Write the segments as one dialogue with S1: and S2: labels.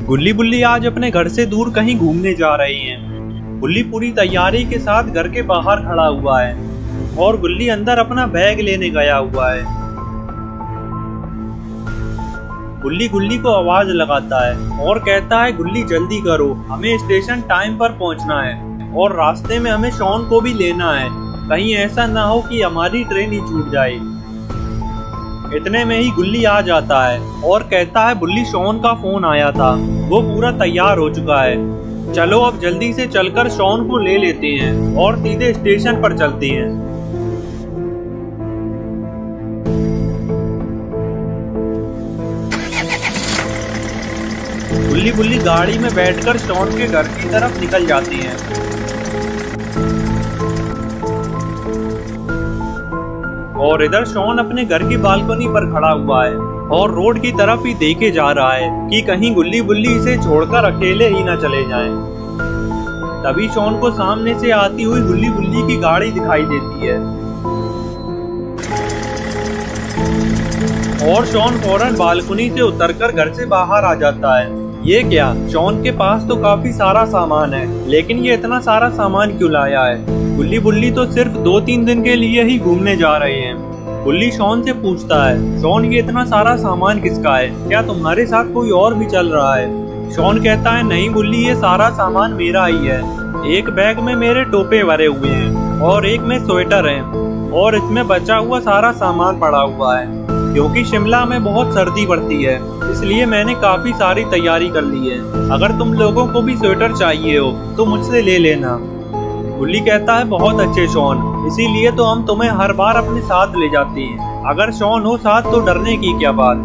S1: गुल्ली बुल्ली आज अपने घर से दूर कहीं घूमने जा रही हैं। गुल्ली पूरी तैयारी के साथ घर के बाहर खड़ा हुआ है और गुल्ली अंदर अपना बैग लेने गया हुआ है। गुल्ली गुल्ली को आवाज लगाता है और कहता है, गुल्ली जल्दी करो, हमें स्टेशन टाइम पर पहुंचना है और रास्ते में हमें शॉन को भी लेना है। कहीं ऐसा ना हो कि हमारी ट्रेन ही छूट जाए। इतने में ही गुल्ली आ जाता है और कहता है, बुल्ली शॉन का फोन आया था, वो पूरा तैयार हो चुका है। चलो अब जल्दी से चलकर शॉन को ले लेते हैं और सीधे स्टेशन पर चलते हैं। गुल्ली बुल्ली गाड़ी में बैठकर शॉन के घर की तरफ निकल जाती हैं। और इधर शॉन अपने घर की बालकनी पर खड़ा हुआ है और रोड की तरफ ही देखे जा रहा है कि कहीं गुल्ली बुल्ली इसे छोड़कर अकेले ही ना चले जाएं। तभी शॉन को सामने से आती हुई गुल्ली बुल्ली की गाड़ी दिखाई देती है और शॉन फौरन बालकनी से उतरकर घर से बाहर आ जाता है। ये क्या, शॉन के पास तो काफी सारा सामान है, लेकिन ये इतना सारा सामान क्यों लाया है? गुल्ली बुल्ली तो सिर्फ 2-3 दिन के लिए ही घूमने जा रहे हैं। गुल्ली शॉन से पूछता है, शॉन ये इतना सारा सामान किसका है? क्या तुम्हारे साथ कोई और भी चल रहा है? शॉन कहता है, नहीं गुल्ली, ये सारा सामान मेरा ही है। एक बैग में मेरे टोपे भरे हुए हैं और एक में स्वेटर है और इसमें बचा हुआ सारा सामान पड़ा हुआ है। क्योंकि शिमला में बहुत सर्दी पड़ती है, इसलिए मैंने काफी सारी तैयारी कर ली है। अगर तुम लोगों को भी स्वेटर चाहिए हो तो मुझसे ले लेना। गुल्ली कहता है, बहुत अच्छे शॉन, इसीलिए तो हम तुम्हें हर बार अपने साथ ले जाते हैं। अगर शॉन हो साथ तो डरने की क्या बात।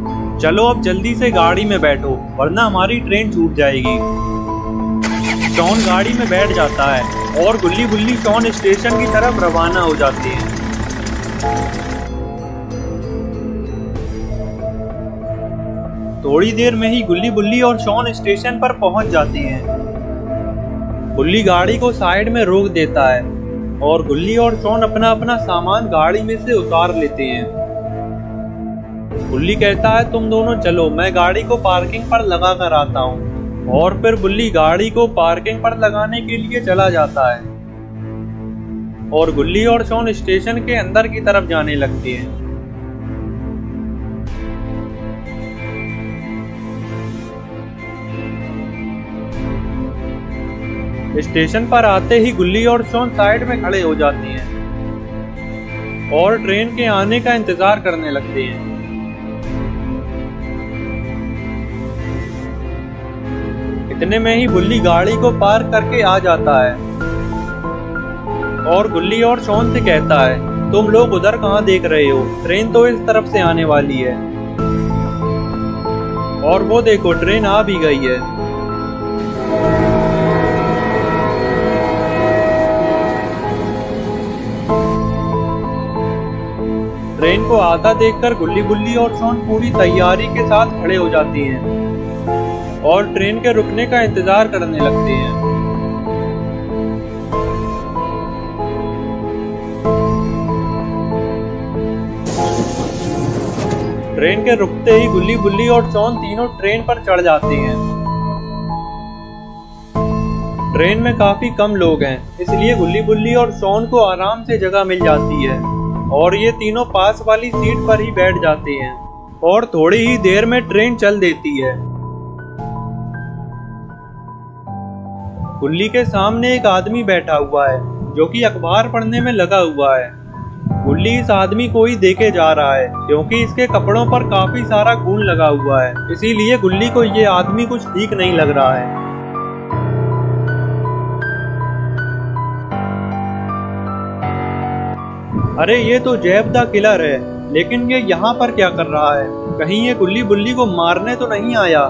S1: चलो अब जल्दी से गाड़ी में बैठो, वरना हमारी ट्रेन छूट जाएगी। शॉन गाड़ी में बैठ जाता है और गुल्ली बुल्ली शॉन स्टेशन की तरफ रवाना हो जाते हैं। थोड़ी देर में ही गुल्ली बुल्ली और शॉन स्टेशन पर पहुंच जाते हैं। गुल्ली गाड़ी को साइड में रोक देता है और गुल्ली और शॉन अपना अपना सामान गाड़ी में से उतार लेते हैं। गुल्ली कहता है, तुम दोनों चलो, मैं गाड़ी को पार्किंग पर लगा कर आता हूँ। और फिर गुल्ली गाड़ी को पार्किंग पर लगाने के लिए चला जाता है और गुल्ली और शॉन स्टेशन के अंदर की तरफ जाने लगते हैं। स्टेशन पर आते ही गुल्ली और शॉन साइड में खड़े हो जाते हैं और ट्रेन के आने का इंतजार करने लगते हैं। इतने में ही गुल्ली गाड़ी को पार्क करके आ जाता है और गुल्ली और शॉन से कहता है, तुम लोग उधर कहाँ देख रहे हो? ट्रेन तो इस तरफ से आने वाली है। और वो देखो, ट्रेन आ भी गई है। ट्रेन को आता देखकर गुल्ली बुल्ली और शॉन पूरी तैयारी के साथ खड़े हो जाती हैं और ट्रेन के रुकने का इंतजार करने लगते हैं। ट्रेन के रुकते ही गुल्ली बुल्ली और शॉन तीनों ट्रेन पर चढ़ जाते हैं। ट्रेन में काफी कम लोग हैं, इसलिए गुल्ली बुल्ली और शॉन को आराम से जगह मिल जाती है और ये तीनों पास वाली सीट पर ही बैठ जाते हैं और थोड़ी ही देर में ट्रेन चल देती है। गुल्ली के सामने एक आदमी बैठा हुआ है जो कि अखबार पढ़ने में लगा हुआ है। गुल्ली इस आदमी को ही देखे जा रहा है क्योंकि इसके कपड़ों पर काफी सारा खून लगा हुआ है, इसीलिए गुल्ली को ये आदमी कुछ ठीक नहीं लग रहा है। अरे ये तो जैब द किलर है, लेकिन ये यहाँ पर क्या कर रहा है? कहीं ये गुल्ली बुल्ली को मारने तो नहीं आया?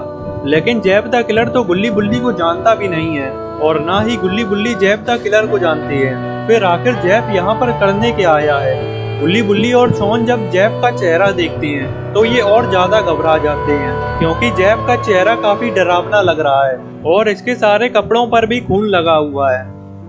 S1: लेकिन जैब द किलर तो गुल्ली बुल्ली को जानता भी नहीं है और ना ही गुल्ली बुल्ली जैब द किलर को जानती है। फिर आखिर जैब यहाँ पर करने क्या आया है? गुल्ली बुल्ली और शॉन जब जैब का चेहरा देखते हैं तो ये और ज्यादा घबरा जाते हैं क्योंकि जैब का चेहरा काफी डरावना लग रहा है और इसके सारे कपड़ों पर भी खून लगा हुआ है।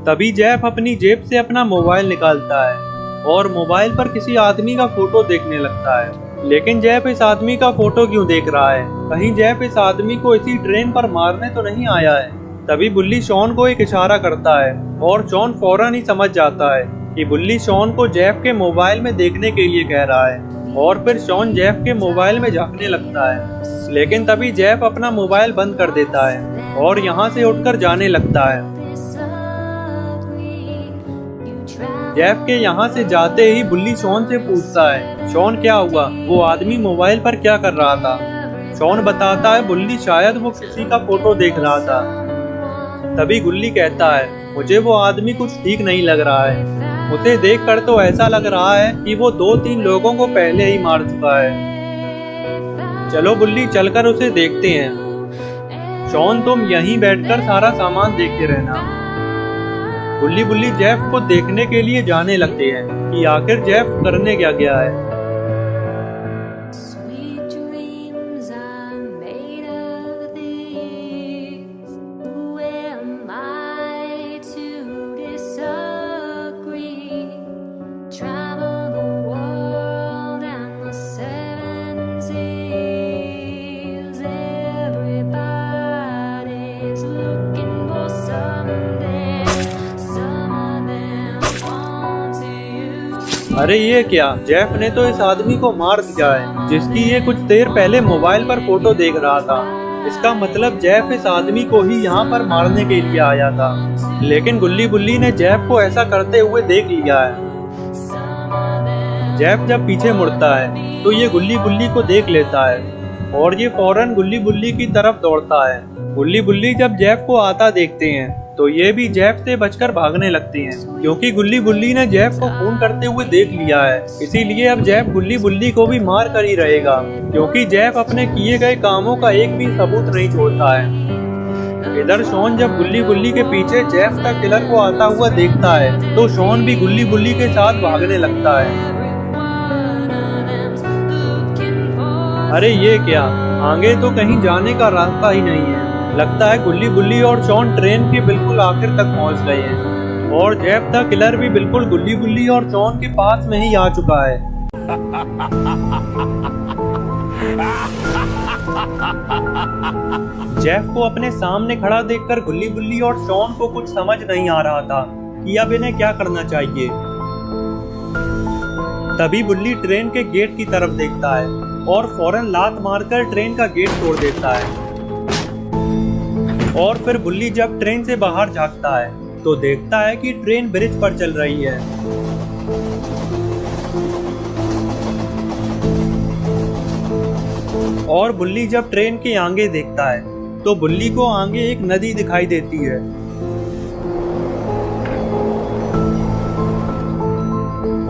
S1: तभी जैब अपनी जेब से अपना मोबाइल निकालता है और मोबाइल पर किसी आदमी का फोटो देखने लगता है लेकिन जेफ इस आदमी का फोटो क्यों देख रहा है? कहीं जेफ इस आदमी को इसी ट्रेन पर मारने तो नहीं आया है? तभी बुल्ली शॉन को एक इशारा करता है और शॉन फौरन ही समझ जाता है कि बुल्ली शॉन को जेफ के मोबाइल में देखने के लिए कह रहा है। और फिर शॉन जेफ के मोबाइल में झांकने लगता है, लेकिन तभी जेफ अपना मोबाइल बंद कर देता है और यहाँ से उठकर जाने लगता है। जेफ के यहाँ से जाते ही बुल्ली शॉन से पूछता है, शॉन क्या हुआ? वो आदमी मोबाइल पर क्या कर रहा था? शॉन बताता है, बुल्ली शायद वो किसी का फोटो देख रहा था। तभी गुल्ली कहता है, मुझे वो आदमी कुछ ठीक नहीं लग रहा है। उसे देखकर तो ऐसा लग रहा है कि वो 2-3 लोगों को पहले ही मार चुका है। चलो बुल्ली, चलकर उसे देखते हैं। शॉन, तुम यहीं बैठकर सारा सामान देखते रहना। बुल्ली जेफ को देखने के लिए जाने लगते हैं कि आखिर जेफ करने क्या गया है। अरे ये क्या? जेफ ने तो इस आदमी को मार दिया है जिसकी ये कुछ देर पहले मोबाइल पर फोटो देख रहा था। इसका मतलब जेफ इस आदमी को ही यहाँ पर मारने के लिए आया था। लेकिन बुल्ली ने जेफ को ऐसा करते हुए देख लिया है। जेफ जब पीछे मुड़ता है तो ये बुल्ली को देख लेता है और ये फौरन बुल्ली की तरफ दौड़ता है। बुल्ली जब जेफ को आता देखते हैं तो ये भी जेफ से बचकर भागने लगते हैं, क्योंकि बुल्ली ने जेफ को खून करते हुए देख लिया है। इसीलिए अब जेफ बुल्ली को भी मार कर ही रहेगा, क्योंकि जेफ अपने किए गए कामों का एक भी सबूत नहीं छोड़ता है। इधर शॉन जब बुल्ली के पीछे जेफ का किलर को आता हुआ देखता है तो शॉन भी बुल्ली के साथ भागने लगता है। अरे ये क्या? आगे तो कहीं जाने का रास्ता ही नहीं है। लगता है बुल्ली और शॉन ट्रेन के बिल्कुल आखिर तक पहुंच गए हैं और जेफ द किलर भी बिल्कुल बुल्ली और शॉन के पास में ही आ चुका है। जेफ को अपने सामने खड़ा देखकर बुल्ली और शॉन को कुछ समझ नहीं आ रहा था कि अब इन्हें क्या करना चाहिए। तभी बुल्ली ट्रेन के गेट की तरफ देखता है और फौरन लात मारकर ट्रेन का गेट तोड़ देता है। और फिर बुल्ली जब ट्रेन से बाहर झांकता है तो देखता है कि ट्रेन ब्रिज पर चल रही है। और बुल्ली जब ट्रेन के आगे देखता है तो बुल्ली को आगे एक नदी दिखाई देती है।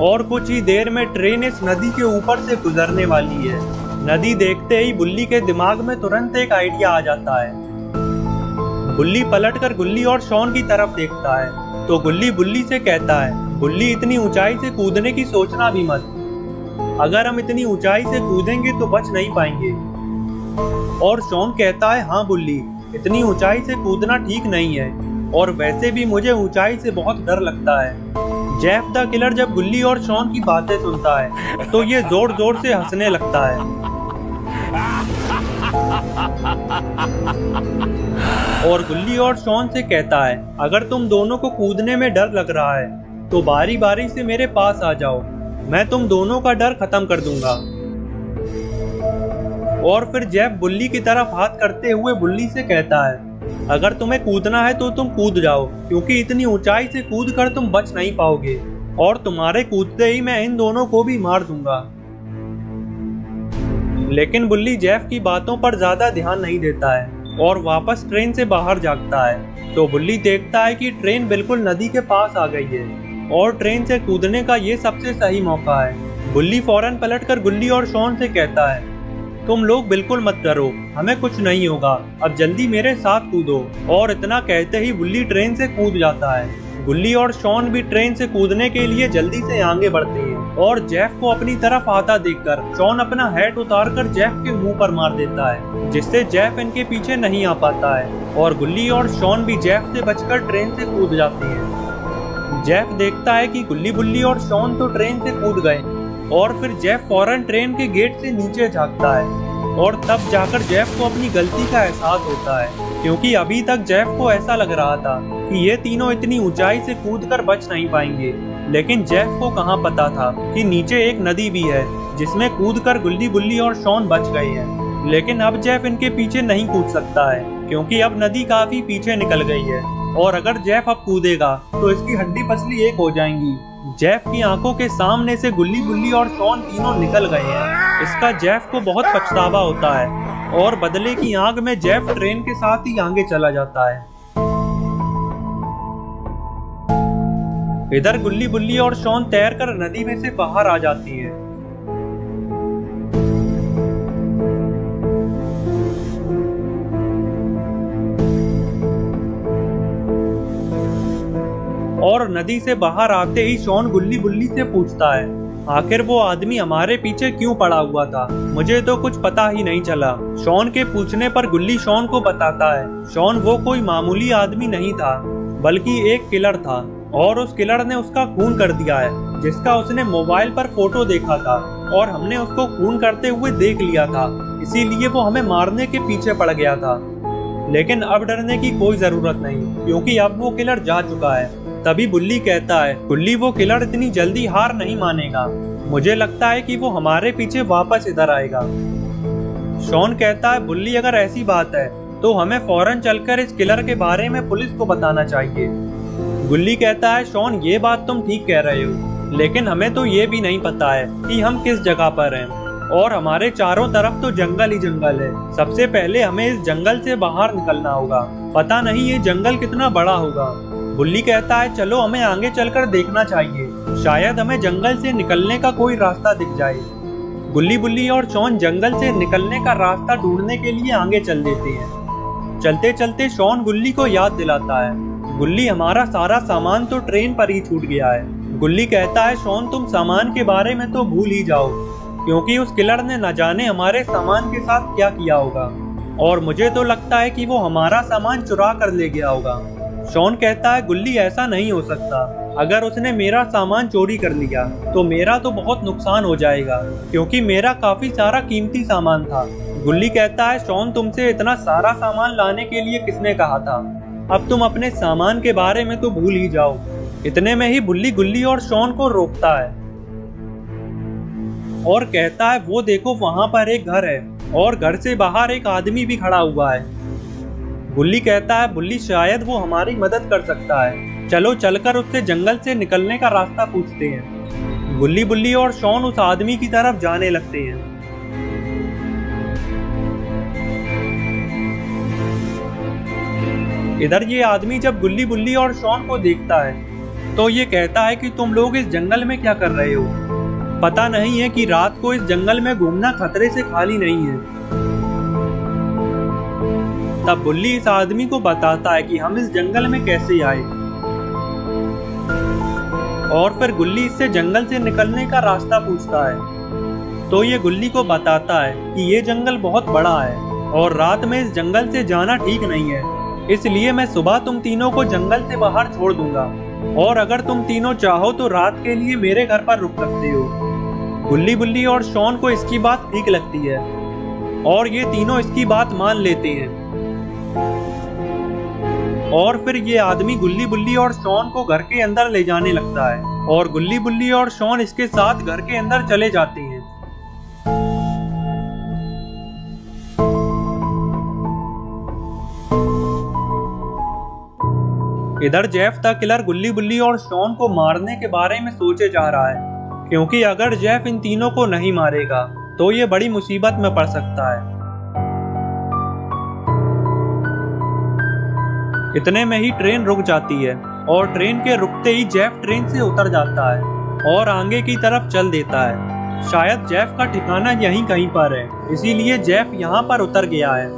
S1: और कुछ ही देर में ट्रेन इस नदी के ऊपर से गुजरने वाली है। नदी देखते ही बुल्ली के दिमाग में तुरंत एक आइडिया आ जाता है। बुल्ली पलटकर गुल्ली और शॉन की तरफ देखता है तो गुल्ली बुल्ली से कहता है, बुल्ली इतनी ऊंचाई से कूदने की सोचना भी मत। अगर हम इतनी ऊंचाई से कूदेंगे तो बच नहीं पाएंगे। और शॉन कहता है, हाँ बुल्ली, इतनी ऊंचाई से कूदना ठीक नहीं है और वैसे भी मुझे ऊंचाई से बहुत डर लगता है। जेफ द किलर जब बुल्ली और शॉन की बातें सुनता है तो ये जोर जोर से हंसने लगता है। और गुल्ली और शॉन से कहता है, अगर तुम दोनों को कूदने में डर लग रहा है तो बारी बारी से मेरे पास आ जाओ, मैं तुम दोनों का डर खत्म कर दूंगा। और फिर जेफ बुल्ली की तरफ हाथ करते हुए बुल्ली से कहता है, अगर तुम्हें कूदना है तो तुम कूद जाओ, क्योंकि इतनी ऊंचाई से कूद कर तुम बच नहीं पाओगे और तुम्हारे कूदते ही मैं इन दोनों को भी मार दूंगा। लेकिन बुल्ली जेफ की बातों पर ज्यादा ध्यान नहीं देता है और वापस ट्रेन से बाहर जागता है तो बुल्ली देखता है कि ट्रेन बिल्कुल नदी के पास आ गई है और ट्रेन से कूदने का ये सबसे सही मौका है। बुल्ली फौरन पलटकर गुल्ली और शॉन से कहता है, तुम लोग बिल्कुल मत डरो, हमें कुछ नहीं होगा, अब जल्दी मेरे साथ कूदो। और इतना कहते ही बुल्ली ट्रेन से कूद जाता है। गुल्ली और शॉन भी ट्रेन से कूदने के लिए जल्दी से आगे बढ़ते हैं और जेफ को अपनी तरफ आता देखकर शॉन अपना हैट उतारकर जेफ के मुंह पर मार देता है, जिससे जेफ इनके पीछे नहीं आ पाता है और गुल्ली और शॉन भी जेफ से बचकर ट्रेन से कूद जाते हैं। जेफ देखता है कि गुल्ली बुल्ली और शॉन तो ट्रेन से कूद गए और फिर जेफ फौरन ट्रेन के गेट से नीचे झांकता है और तब जाकर जेफ को अपनी गलती का एहसास होता है, क्योंकि अभी तक जेफ को ऐसा लग रहा था कि ये तीनों इतनी ऊंचाई से कूदकर बच नहीं पाएंगे। लेकिन जेफ को कहाँ पता था कि नीचे एक नदी भी है जिसमें कूदकर गुल्ली बुल्ली और शॉन बच गए हैं। लेकिन अब जेफ इनके पीछे नहीं कूद सकता है, क्योंकि अब नदी काफी पीछे निकल गई है और अगर जेफ अब कूदेगा तो इसकी हड्डी पसली एक हो जाएंगी। जेफ की आंखों के सामने से गुल्ली बुल्ली और शॉन तीनों निकल गए हैं। इसका जेफ को बहुत पछतावा होता है और बदले की आग में जेफ ट्रेन के साथ ही आगे चला जाता है। इधर गुल्ली बुल्ली और शॉन तैरकर नदी में से बाहर आ जाती है। और नदी से बाहर आते ही शॉन गुल्ली बुल्ली से पूछता है, आखिर वो आदमी हमारे पीछे क्यों पड़ा हुआ था? मुझे तो कुछ पता ही नहीं चला। शॉन के पूछने पर गुल्ली शॉन को बताता है, शॉन वो कोई मामूली आदमी नहीं था, बल्कि एक किलर था और उस किलर ने उसका खून कर दिया है, जिसका उसने मोबाइल पर फोटो देखा था और हमने उसको खून करते हुए देख लिया था, इसीलिए वो हमें मारने के पीछे पड़ गया था। लेकिन अब डरने की कोई जरूरत नहीं, क्योंकि अब वो किलर जा चुका है। तभी बुल्ली कहता है, गुल्ली वो किलर इतनी जल्दी हार नहीं मानेगा, मुझे लगता है कि वो हमारे पीछे वापस इधर आएगा। शॉन कहता है, बुल्ली अगर ऐसी बात है तो हमें फौरन चलकर इस किलर के बारे में पुलिस को बताना चाहिए। गुल्ली कहता है, शॉन ये बात तुम ठीक कह रहे हो, लेकिन हमें तो ये भी नहीं पता है कि हम किस जगह पर हैं और हमारे चारों तरफ तो जंगल ही जंगल है। सबसे पहले हमें इस जंगल से बाहर निकलना होगा, पता नहीं ये जंगल कितना बड़ा होगा। बुल्ली कहता है, चलो हमें आगे चलकर देखना चाहिए, शायद हमें जंगल से निकलने का कोई रास्ता दिख जाए। गुल्ली बुल्ली और शॉन जंगल से निकलने का रास्ता ढूंढने के लिए आगे चल देते हैं। चलते चलते शॉन गुल्ली को याद दिलाता है, गुल्ली हमारा सारा सामान तो ट्रेन पर ही छूट गया है। गुल्ली कहता है, शॉन तुम सामान के बारे में तो भूल ही जाओ, क्योंकि उस किलर ने न जाने हमारे सामान के साथ क्या किया होगा और मुझे तो लगता है कि वो हमारा सामान चुरा कर ले गया होगा। शॉन कहता है, गुल्ली ऐसा नहीं हो सकता, अगर उसने मेरा सामान चोरी कर लिया तो मेरा तो बहुत नुकसान हो जाएगा, क्योंकि मेरा काफी सारा कीमती सामान था। गुल्ली कहता है, शॉन तुमसे इतना सारा सामान लाने के लिए किसने कहा था? अब तुम अपने सामान के बारे में तो भूल ही जाओ। इतने में ही बुल्ली गुल्ली और शॉन को रोकता है और कहता है, वो देखो वहां पर एक घर है और घर से बाहर एक आदमी भी खड़ा हुआ है। गुल्ली कहता है, बुल्ली शायद वो हमारी मदद कर सकता है, चलो चलकर उससे जंगल से निकलने का रास्ता पूछते हैं। गुल्ली बुल्ली और शॉन उस आदमी की तरफ जाने लगते हैं। इधर ये आदमी जब गुल्ली बुल्ली और शॉन को देखता है तो ये कहता है कि तुम लोग इस जंगल में क्या कर रहे हो? पता नहीं है कि रात को इस जंगल में घूमना खतरे से खाली नहीं है। तब बुल्ली इस आदमी को बताता है कि हम इस जंगल में कैसे आए और फिर गुल्ली इससे जंगल से निकलने का रास्ता पूछता है। तो ये गुल्ली को बताता है कि ये जंगल बहुत बड़ा है और रात में इस जंगल से जाना ठीक नहीं है, इसलिए मैं सुबह तुम तीनों को जंगल से बाहर छोड़ दूंगा और अगर तुम तीनों चाहो तो रात के लिए मेरे घर पर रुक सकते हो। गुल्ली बुल्ली और शॉन को इसकी बात ठीक लगती है और ये तीनों इसकी बात मान लेते हैं और फिर ये आदमी गुल्ली बुल्ली और शॉन को घर के अंदर ले जाने लगता है और गुल्ली बुल्ली और शॉन इसके साथ घर के अंदर चले जाते हैं। इधर जेफ द किलर गुल्ली बुल्ली और शॉन को मारने के बारे में सोचे जा रहा है, क्योंकि अगर जेफ इन तीनों को नहीं मारेगा तो ये बड़ी मुसीबत में पड़ सकता है। इतने में ही ट्रेन रुक जाती है और ट्रेन के रुकते ही जेफ ट्रेन से उतर जाता है और आगे की तरफ चल देता है। शायद जेफ का ठिकाना यहीं कहीं पर है, इसीलिए जेफ यहाँ पर उतर गया है।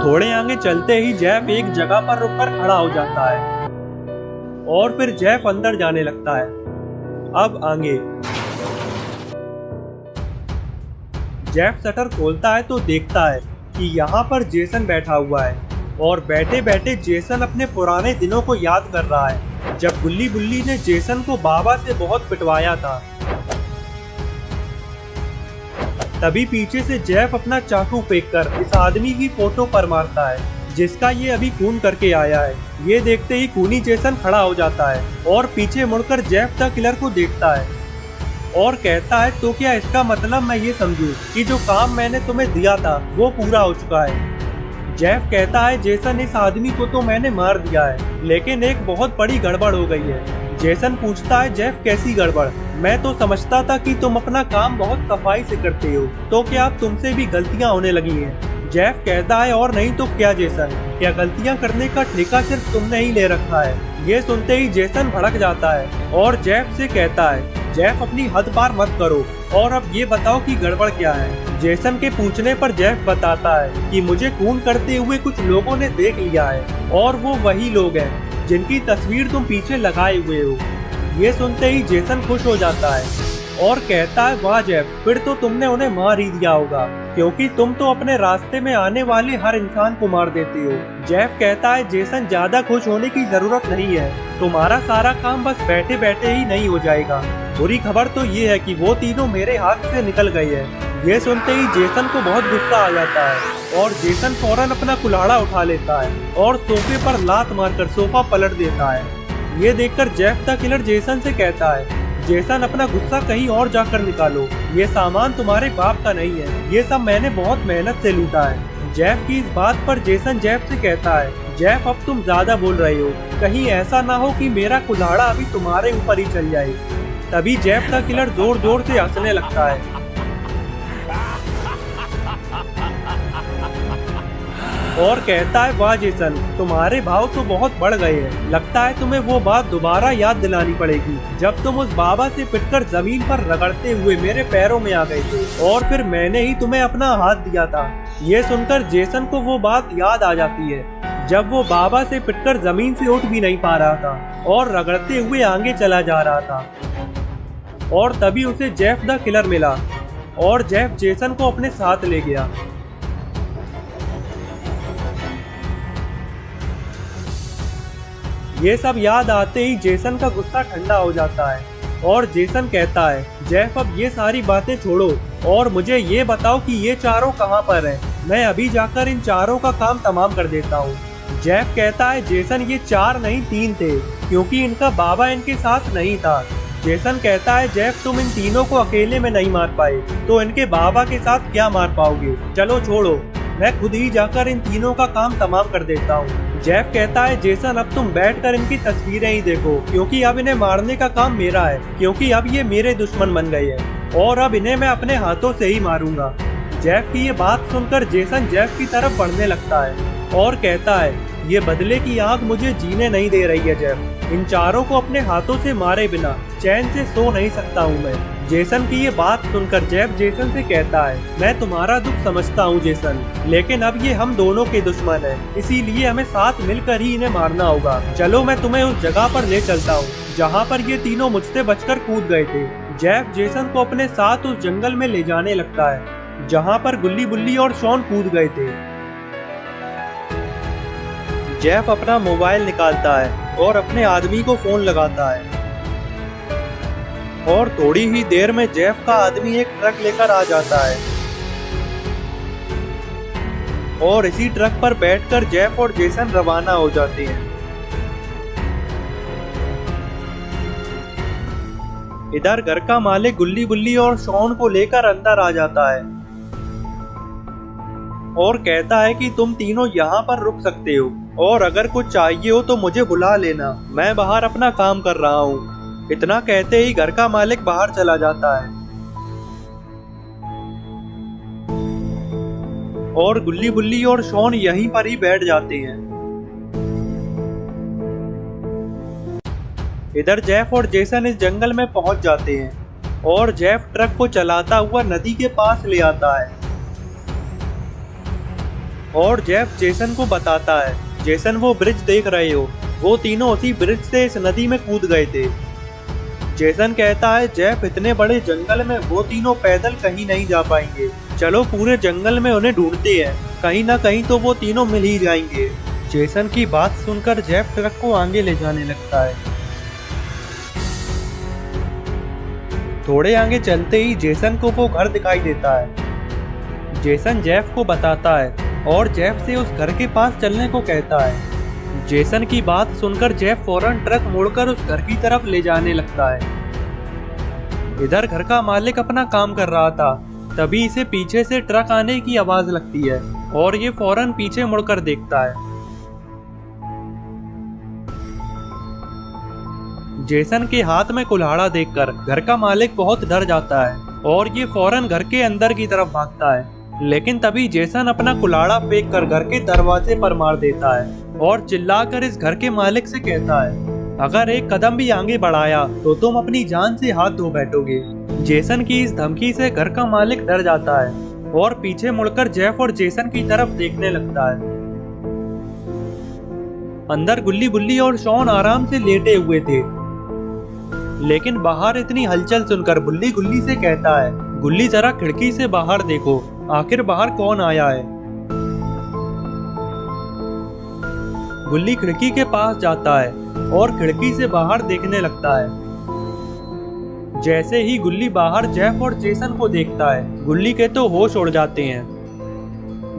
S1: थोड़े आगे चलते ही जेफ एक जगह पर रुककर खड़ा हो जाता है और फिर जेफ अंदर जाने लगता है। अब आगे जेफ शटर खोलता है तो देखता है कि यहाँ पर जेसन बैठा हुआ है और बैठे बैठे जेसन अपने पुराने दिनों को याद कर रहा है, जब गुल्ली बुल्ली ने जेसन को बाबा से बहुत पिटवाया था। तभी पीछे से जेफ अपना चाकू फेंककर इस आदमी की फोटो पर मारता है, जिसका ये अभी खून करके आया है। ये देखते ही खूनी जेसन खड़ा हो जाता है और पीछे मुड़कर जेफ द किलर को देखता है और कहता है, तो क्या इसका मतलब मैं ये समझूं कि जो काम मैंने तुम्हें दिया था वो पूरा हो चुका है। जेफ कहता है, जेसन इस आदमी को तो मैंने मार दिया है, लेकिन एक बहुत बड़ी गड़बड़ हो गई है। जेसन पूछता है, जेफ कैसी गड़बड़? मैं तो समझता था कि तुम अपना काम बहुत सफाई से करते हो, तो क्या अब तुमसे भी गलतियां होने लगी हैं? जेफ कहता है, और नहीं तो क्या जेसन, क्या गलतियां करने का ठेका सिर्फ तुमने ही ले रखा है? ये सुनते ही जेसन भड़क जाता है और जेफ से कहता है, जेफ अपनी हद पार मत करो और अब ये बताओ कि गड़बड़ क्या है। जेसन के पूछने पर जेफ बताता है कि मुझे खून करते हुए कुछ लोगों ने देख लिया है और वो वही लोग हैं जिनकी तस्वीर तुम पीछे लगाए हुए हो। ये सुनते ही जेसन खुश हो जाता है और कहता है, वाह जेफ, फिर तो तुमने उन्हें मार ही दिया होगा, क्योंकि तुम तो अपने रास्ते में आने वाले हर इंसान को मार देते हो। जेफ कहता है, जेसन ज्यादा खुश होने की जरूरत नहीं है, तुम्हारा सारा काम बस बैठे बैठे ही नहीं हो जाएगा। बुरी खबर तो ये है कि वो तीनों मेरे हाथ से निकल गए हैं। ये सुनते ही जेसन को बहुत गुस्सा आ जाता है और जेसन फौरन अपना कुल्हाड़ा उठा लेता है और सोफे पर लात मारकर सोफा पलट देता है। ये देखकर जेफ द किलर जेसन से कहता है, जेसन अपना गुस्सा कहीं और जाकर निकालो, ये सामान तुम्हारे बाप का नहीं है, ये सब मैंने बहुत मेहनत से लूटा है। जेफ की इस बात पर जेसन जेफ से कहता है, जेफ अब तुम ज्यादा बोल रहे हो, कहीं ऐसा ना हो कि मेरा कुल्हाड़ा अभी तुम्हारे ऊपर ही चल जाए। तभी जेफ द किलर जोर जोर से हंसने लगता है और कहता है, वाह जेसन, तुम्हारे भाव तो बहुत बढ़ गए हैं। लगता है तुम्हें वो बात दोबारा याद दिलानी पड़ेगी जब तुम उस बाबा से पिटकर जमीन पर रगड़ते हुए मेरे पैरों में आ गए थे और फिर मैंने ही तुम्हें अपना हाथ दिया था। ये सुनकर जेसन को वो बात याद आ जाती है जब वो बाबा से पिटकर जमीन से उठ भी नहीं पा रहा था और रगड़ते हुए आगे चला जा रहा था। और तभी उसे जेफ द किलर मिला और जेफ जेसन को अपने साथ ले गया। ये सब याद आते ही जेसन का गुस्सा ठंडा हो जाता है और जेसन कहता है, जेफ अब ये सारी बातें छोड़ो और मुझे ये बताओ कि ये चारों कहाँ पर हैं। मैं अभी जाकर इन चारों का काम तमाम कर देता हूँ। जेफ कहता है, जेसन ये 4 नहीं 3 थे, क्योंकि इनका बाबा इनके साथ नहीं था। जेसन कहता है, जेफ तुम इन तीनों को अकेले में नहीं मार पाए तो इनके बाबा के साथ क्या मार पाओगे? चलो छोड़ो, मैं खुद ही जाकर इन तीनों का काम तमाम कर देता हूँ। जेफ कहता है, जेसन अब तुम बैठकर इनकी तस्वीरें ही देखो, क्योंकि अब इन्हें मारने का काम मेरा है, क्योंकि अब ये मेरे दुश्मन बन गए हैं और अब इन्हें मैं अपने हाथों से ही मारूंगा। जेफ की ये बात सुनकर जेसन जेफ की तरफ बढ़ने लगता है और कहता है, ये बदले की आग मुझे जीने नहीं दे रही है जेफ, इन चारों को अपने हाथों से मारे बिना चैन से सो नहीं सकता हूँ मैं। जेसन की ये बात सुनकर जेफ जेसन से कहता है, मैं तुम्हारा दुख समझता हूँ जेसन, लेकिन अब ये हम दोनों के दुश्मन हैं, इसीलिए हमें साथ मिलकर ही इन्हें मारना होगा। चलो मैं तुम्हें उस जगह पर ले चलता हूँ जहाँ पर ये तीनों मुझसे बचकर कूद गए थे। जेफ जेसन को अपने साथ उस जंगल में ले जाने लगता है जहाँ पर गुल्ली बुल्ली और शॉन कूद गए थे। जेफ अपना मोबाइल निकालता है और अपने आदमी को फोन लगाता है और थोड़ी ही देर में जेफ का आदमी एक ट्रक लेकर आ जाता है और इसी ट्रक पर बैठकर जेफ और जेसन रवाना हो जाते हैं। इधर घर का मालिक गुल्ली बुल्ली और शॉन को लेकर अंदर आ जाता है और कहता है कि तुम तीनों यहाँ पर रुक सकते हो और अगर कुछ चाहिए हो तो मुझे बुला लेना, मैं बाहर अपना काम कर रहा हूँ। इतना कहते ही घर का मालिक बाहर चला जाता है और गुल्ली बुल्ली और शॉन यहीं पर ही बैठ जाते हैं। इधर जेफ और जेसन इस जंगल में पहुंच जाते हैं और जेफ ट्रक को चलाता हुआ नदी के पास ले आता है और जेफ जेसन को बताता है, जेसन वो ब्रिज देख रहे हो, वो तीनों उसी ब्रिज से इस नदी में कूद गए थे। जेसन कहता है जेफ इतने बड़े जंगल में वो तीनों पैदल कहीं नहीं जा पाएंगे, चलो पूरे जंगल में उन्हें ढूंढते हैं, कहीं ना कहीं तो वो तीनों मिल ही जाएंगे। जेसन की बात सुनकर जेफ ट्रक को आगे ले जाने लगता है। थोड़े आगे चलते ही जेसन को वो घर दिखाई देता है। जेसन जेफ को बताता है और जेफ से उस घर के पास चलने को कहता है। जेसन की बात सुनकर जेफ फौरन ट्रक मोड़कर उस घर की तरफ ले जाने लगता है। इधर घर का मालिक अपना काम कर रहा था, तभी इसे पीछे से ट्रक आने की आवाज लगती है और ये फौरन पीछे मुड़कर देखता है। जेसन के हाथ में कुल्हाड़ा देखकर घर का मालिक बहुत डर जाता है और ये फौरन घर के अंदर की तरफ भागता है, लेकिन तभी जेसन अपना कुल्हाड़ा फेंक कर घर के दरवाजे पर मार देता है और चिल्लाकर इस घर के मालिक से कहता है, अगर एक कदम भी आगे बढ़ाया तो तुम अपनी जान से हाथ धो बैठोगे। जेसन की इस धमकी से घर का मालिक डर जाता है और पीछे मुड़कर जेफ और जेसन की तरफ देखने लगता है। अंदर गुल्ली बुल्ली और शॉन आराम से लेटे हुए थे, लेकिन बाहर इतनी हलचल सुनकर बुल्ली गुल्ली से कहता है, गुल्ली जरा खिड़की से बाहर देखो, आखिर बाहर कौन आया है। गुल्ली खिड़की के पास जाता है और खिड़की से बाहर देखने लगता है। जैसे ही गुल्ली बाहर जेफ और जेसन को देखता है, गुल्ली के तो होश उड़ जाते हैं।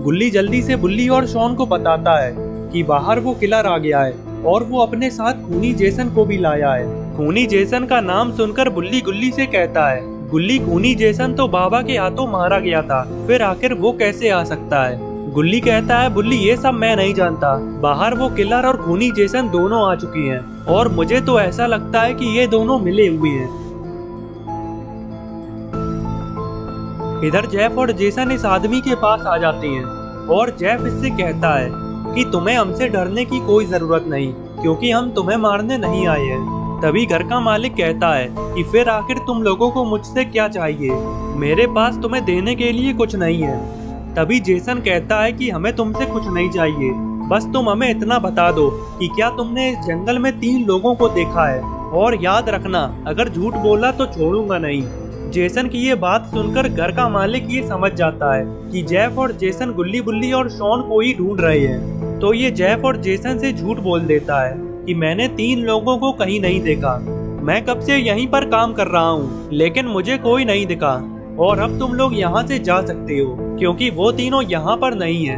S1: गुल्ली जल्दी से बुल्ली और शॉन को बताता है कि बाहर वो किलर आ गया है और वो अपने साथ खूनी जेसन को भी लाया है। खूनी जेसन का नाम सुनकर बुल्ली गुल्ली से कहता है, गुल्ली खूनी जेसन तो बाबा के हाथों मारा गया था, फिर आखिर वो कैसे आ सकता है। गुल्ली कहता है, बुल्ली ये सब मैं नहीं जानता, बाहर वो किलर और खूनी जेसन दोनों आ चुकी हैं और मुझे तो ऐसा लगता है कि ये दोनों मिले हुए हैं। इधर जेफ और जेसन इस आदमी के पास आ जाते हैं और जेफ इससे कहता है कि तुम्हें हमसे डरने की कोई जरूरत नहीं, क्योंकि हम तुम्हें मारने नहीं आए हैं। तभी घर का मालिक कहता है कि फिर आखिर तुम लोगों को मुझसे क्या चाहिए, मेरे पास तुम्हें देने के लिए कुछ नहीं है। तभी जेसन कहता है कि हमें तुमसे कुछ नहीं चाहिए, बस तुम हमें इतना बता दो कि क्या तुमने इस जंगल में 3 लोगों को देखा है, और याद रखना अगर झूठ बोला तो छोड़ूंगा नहीं। जेसन की ये बात सुनकर घर का मालिक ये समझ जाता है कि जेफ और जेसन गुल्ली बुल्ली और शॉन को ही ढूंढ रहे हैं, तो ये जेफ और जेसन से झूठ बोल देता है कि मैंने 3 लोगों को कहीं नहीं देखा, मैं कब से यहीं पर काम कर रहा हूँ, लेकिन मुझे कोई नहीं दिखा और अब तुम लोग यहाँ से जा सकते हो क्योंकि वो तीनों यहाँ पर नहीं है।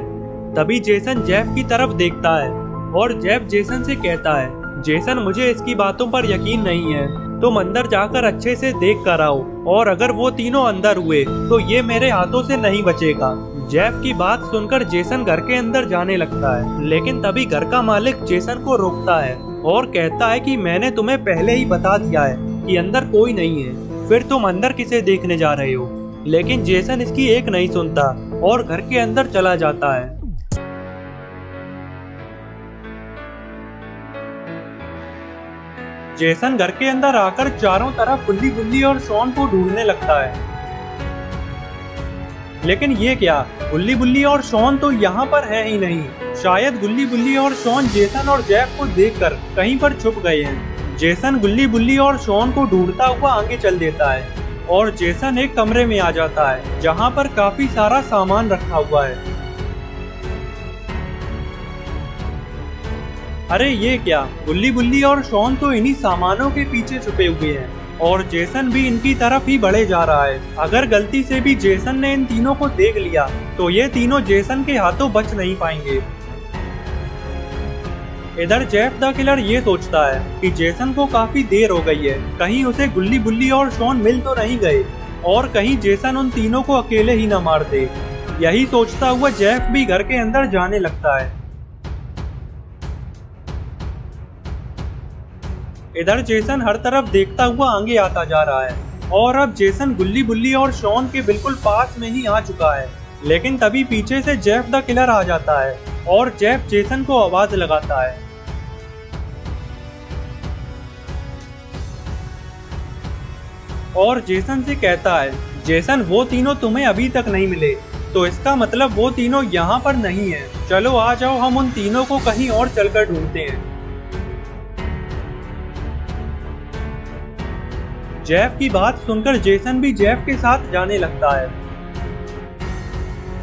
S1: तभी जेसन जेफ की तरफ देखता है और जेफ जेसन से कहता है, जेसन मुझे इसकी बातों पर यकीन नहीं है, तुम अंदर जाकर अच्छे से देख कर आओ और अगर वो तीनों अंदर हुए तो ये मेरे हाथों से नहीं बचेगा। जेफ की बात सुनकर जेसन घर के अंदर जाने लगता है, लेकिन तभी घर का मालिक जेसन को रोकता है और कहता है कि मैंने तुम्हें पहले ही बता दिया है कि अंदर कोई नहीं है, फिर तुम अंदर किसे देखने जा रहे हो। लेकिन जेसन इसकी एक नहीं सुनता और घर के अंदर चला जाता है। जेसन घर के अंदर आकर चारों तरफ गुल्ली गुल्ली और शॉन को ढूंढने लगता है, लेकिन ये क्या, गुल्ली बुल्ली और शॉन तो यहाँ पर है ही नहीं। शायद गुल्ली बुल्ली और शॉन जेसन और जेफ को देखकर कहीं पर छुप गए हैं। जेसन गुल्ली बुल्ली और शॉन को ढूंढता हुआ आगे चल देता है और जेसन एक कमरे में आ जाता है जहाँ पर काफी सारा सामान रखा हुआ है। अरे ये क्या, गुल्ली बुल्ली और शॉन तो इन्हीं सामानों के पीछे छुपे हुए हैं और जेसन भी इनकी तरफ ही बढ़े जा रहा है। अगर गलती से भी जेसन ने इन तीनों को देख लिया तो ये तीनों जेसन के हाथों बच नहीं पाएंगे। इधर जेफ द किलर ये सोचता है कि जेसन को काफी देर हो गई है, कहीं उसे गुल्ली बुल्ली और शॉन मिल तो नहीं गए और कहीं जेसन उन तीनों को अकेले ही न मार दे। यही सोचता हुआ जेफ भी घर के अंदर जाने लगता है। इधर जेसन हर तरफ देखता हुआ आगे आता जा रहा है और अब जेसन गुल्ली बुल्ली और शॉन के बिल्कुल पास में ही आ चुका है, लेकिन तभी पीछे से जेफ द किलर आ जाता है और जेफ जेसन को आवाज लगाता है। और जेसन से कहता है, जेसन वो तीनों तुम्हें अभी तक नहीं मिले, तो इसका मतलब वो तीनों यहाँ पर नहीं है। चलो आ जाओ, हम उन तीनों को कहीं और चलकर ढूंढते हैं। जेफ की बात सुनकर जेसन भी जेफ के साथ जाने लगता है।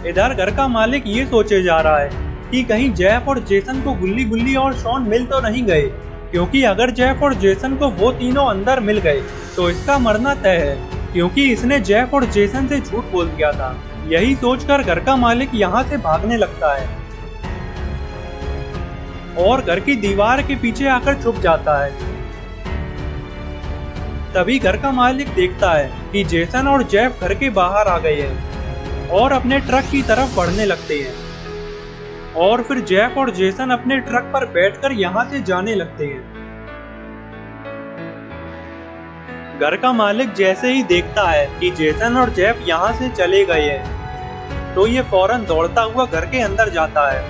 S1: इधर घर का मालिक ये सोचे जा रहा है कि कहीं जेफ और जेसन को गुल्ली बुल्ली और शॉन मिल तो नहीं गए, क्योंकि अगर जेफ और जेसन को वो तीनों अंदर मिल गए तो इसका मरना तय है, क्योंकि इसने जेफ और जेसन से झूठ बोल दिया था। यही सोचकर घर का मालिक यहाँ से भागने लगता है और घर की दीवार के पीछे आकर छुप जाता है। तभी घर का मालिक देखता है कि जेसन और जेफ घर के बाहर आ गए हैं और अपने ट्रक की तरफ बढ़ने लगते हैं। और फिर जेफ और जेसन अपने ट्रक पर बैठकर यहाँ से जाने लगते हैं। घर का मालिक जैसे ही देखता है कि जेसन और जेफ यहाँ से चले गए हैं, तो ये फौरन दौड़ता हुआ घर के अंदर जाता है।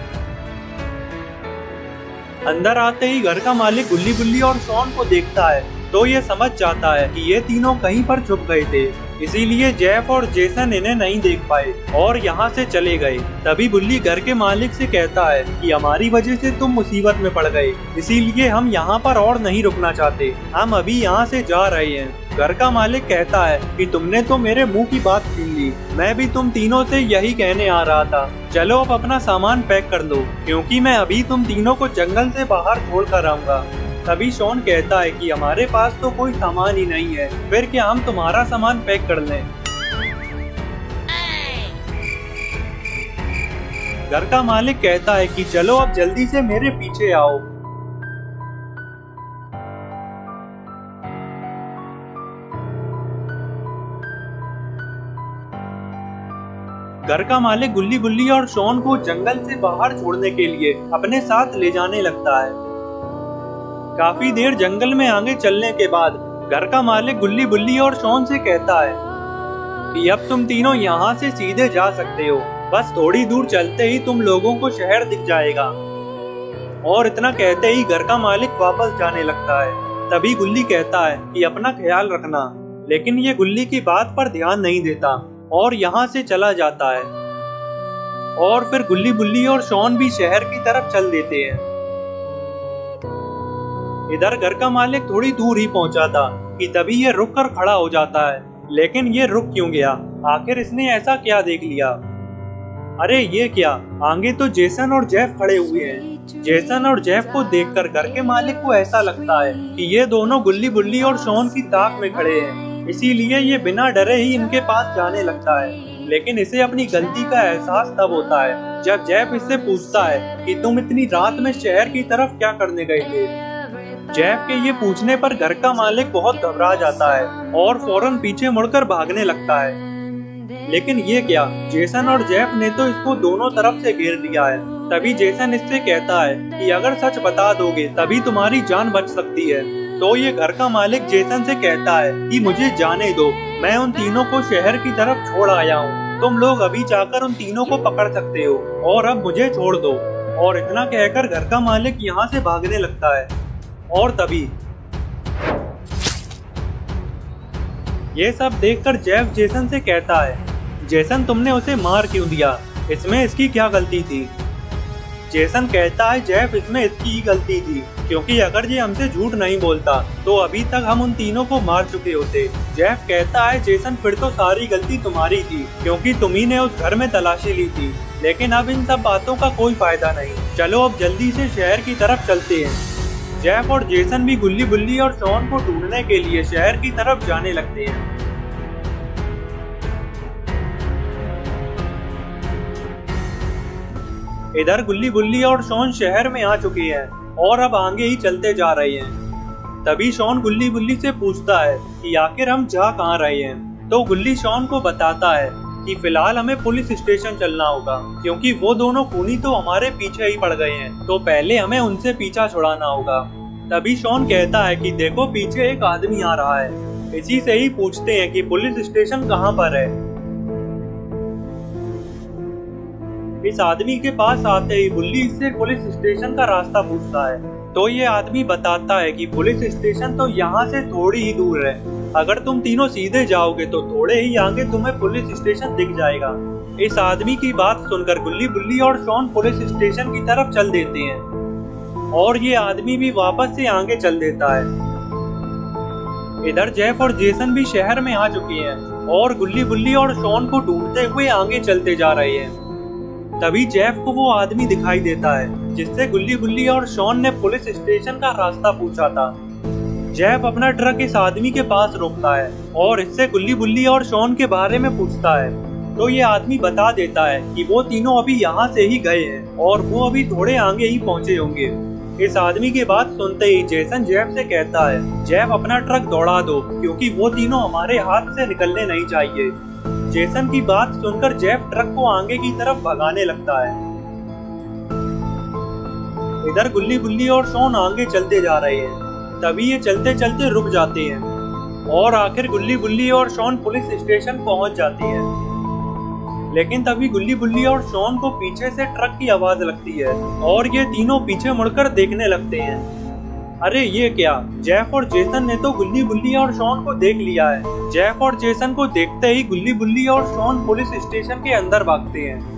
S1: अंदर आते ही घर का मालिक गुल्ली बुल्ली और शॉन को देखता है, तो ये समझ जाता है कि ये तीनों कहीं पर छुप गए थे, इसीलिए जेफ और जेसन इन्हें नहीं देख पाए और यहाँ से चले गए। तभी बुल्ली घर के मालिक से कहता है कि हमारी वजह से तुम मुसीबत में पड़ गए, इसीलिए हम यहाँ पर और नहीं रुकना चाहते, हम अभी यहाँ से जा रहे हैं। घर का मालिक कहता है कि तुमने तो मेरे मुंह की बात छीन ली, मैं भी तुम तीनों से यही कहने आ रहा था। चलो अब अपना सामान पैक कर लो, क्योंकि मैं अभी तुम तीनों को जंगल से बाहर छोड़ कर आऊंगा। तभी शॉन कहता है कि हमारे पास तो कोई सामान ही नहीं है, फिर क्या हम तुम्हारा सामान पैक कर लें। घर का मालिक कहता है कि चलो अब जल्दी से मेरे पीछे आओ। घर का मालिक गुल्ली बुल्ली और शॉन को जंगल से बाहर छोड़ने के लिए अपने साथ ले जाने लगता है। काफी देर जंगल में आगे चलने के बाद घर का मालिक गुल्ली बुल्ली और शॉन से कहता है कि अब तुम तीनों यहाँ से सीधे जा सकते हो, बस थोड़ी दूर चलते ही तुम लोगों को शहर दिख जाएगा। और इतना कहते ही घर का मालिक वापस जाने लगता है। तभी गुल्ली कहता है कि अपना ख्याल रखना, लेकिन ये गुल्ली की बात पर ध्यान नहीं देता और यहाँ से चला जाता है। और फिर गुल्ली बुल्ली और शॉन भी शहर की तरफ चल देते हैं। इधर घर का मालिक थोड़ी दूर ही पहुंचा था कि तभी ये रुक कर खड़ा हो जाता है, लेकिन ये रुक क्यों गया? आखिर इसने ऐसा क्या देख लिया? अरे ये क्या, आगे तो जेसन और जेफ खड़े हुए हैं। जेसन और जेफ को देखकर घर के मालिक को ऐसा लगता है कि ये दोनों गुल्ली बुल्ली और शॉन की ताक में खड़े हैं, इसीलिए ये बिना डरे ही इनके पास जाने लगता है। लेकिन इसे अपनी गलती का एहसास तब होता है जब जेफ इससे पूछता है कि तुम इतनी रात में शहर की तरफ क्या करने गए थे। जेफ के ये पूछने पर घर का मालिक बहुत घबरा जाता है और फौरन पीछे मुड़कर भागने लगता है। लेकिन ये क्या, जेसन और जेफ ने तो इसको दोनों तरफ से घेर लिया है। तभी जेसन इससे कहता है कि अगर सच बता दोगे तभी तुम्हारी जान बच सकती है। तो ये घर का मालिक जेसन से कहता है कि मुझे जाने दो, मैं उन तीनों को शहर की तरफ छोड़ आया हूँ, तुम लोग अभी जाकर उन तीनों को पकड़ सकते हो और अब मुझे छोड़ दो। और इतना कहकर घर का मालिक यहाँ से भागने लगता है। और तभी ये सब देखकर जेफ जेसन से कहता है, जेसन तुमने उसे मार क्यों दिया, इसमें इसकी क्या गलती थी? जेसन कहता है जेफ इसमें इसकी ही गलती थी, क्योंकि अगर ये हमसे झूठ नहीं बोलता तो अभी तक हम उन तीनों को मार चुके होते। जेफ कहता है जेसन फिर तो सारी गलती तुम्हारी थी, क्योंकि तुम्ही ने उस घर में तलाशी ली थी। लेकिन अब इन सब बातों का कोई फायदा नहीं, चलो अब जल्दी से शहर की तरफ चलते हैं। जेफ और जेसन भी गुल्ली बुल्ली और शॉन को ढूंढने के लिए शहर की तरफ जाने लगते हैं। इधर गुल्ली बुल्ली और शॉन शहर में आ चुके हैं और अब आगे ही चलते जा रहे हैं। तभी शॉन गुल्ली बुल्ली से पूछता है कि आखिर हम जा कहाँ रहे हैं। तो गुल्ली शॉन को बताता है कि फिलहाल हमें पुलिस स्टेशन चलना होगा, क्योंकि वो दोनों खूनी तो हमारे पीछे ही पड़ गए हैं, तो पहले हमें उनसे पीछा छुड़ाना होगा। तभी शॉन कहता है कि देखो पीछे एक आदमी आ रहा है, इसी से ही पूछते हैं कि पुलिस स्टेशन कहाँ पर है। इस आदमी के पास आते ही बुल्ली इससे पुलिस स्टेशन का रास्ता पूछता है, तो ये आदमी बताता है कि पुलिस स्टेशन तो यहाँ से थोड़ी ही दूर है, अगर तुम तीनों सीधे जाओगे तो थोड़े ही आगे तुम्हें पुलिस स्टेशन दिख जाएगा। इस आदमी की बात सुनकर गुल्ली बुल्ली और शॉन पुलिस स्टेशन की तरफ चल देते हैं और ये आदमी भी वापस से आगे चल देता है। इधर जेफ और जेसन भी शहर में आ चुके हैं और गुल्ली बुल्ली और शॉन को ढूंढते हुए आगे चलते जा रहे हैं। तभी जेफ को वो आदमी दिखाई देता है जिससे गुल्ली बुल्ली और शॉन ने पुलिस स्टेशन का रास्ता पूछा था। जेफ अपना ट्रक इस आदमी के पास रोकता है और इससे गुल्ली बुल्ली और शॉन के बारे में पूछता है, तो ये आदमी बता देता है कि वो तीनों अभी यहाँ से ही गए हैं और वो अभी थोड़े आगे ही पहुँचे होंगे। इस आदमी की बात सुनते ही जेसन जेफ से कहता है, जेफ अपना ट्रक दौड़ा दो क्योंकि वो तीनों हमारे हाथ से निकलने नहीं चाहिए। जेसन की बात सुनकर जेफ ट्रक को आगे की तरफ भगाने लगता है। इधर गुल्ली बुल्ली और शॉन आगे चलते जा रहे हैं। तभी ये चलते चलते रुक जाते हैं और आखिर गुल्ली बुल्ली और शॉन पुलिस स्टेशन पहुंच जाती है। लेकिन तभी गुल्ली बुल्ली और शॉन को पीछे से ट्रक की आवाज लगती है और ये तीनों पीछे मुड़कर देखने लगते हैं। अरे ये क्या, जेफ और जेसन ने तो गुल्ली बुल्ली और शॉन को देख लिया है। जेफ और जेसन को देखते ही गुल्ली बुल्ली और शॉन पुलिस स्टेशन के अंदर भागते हैं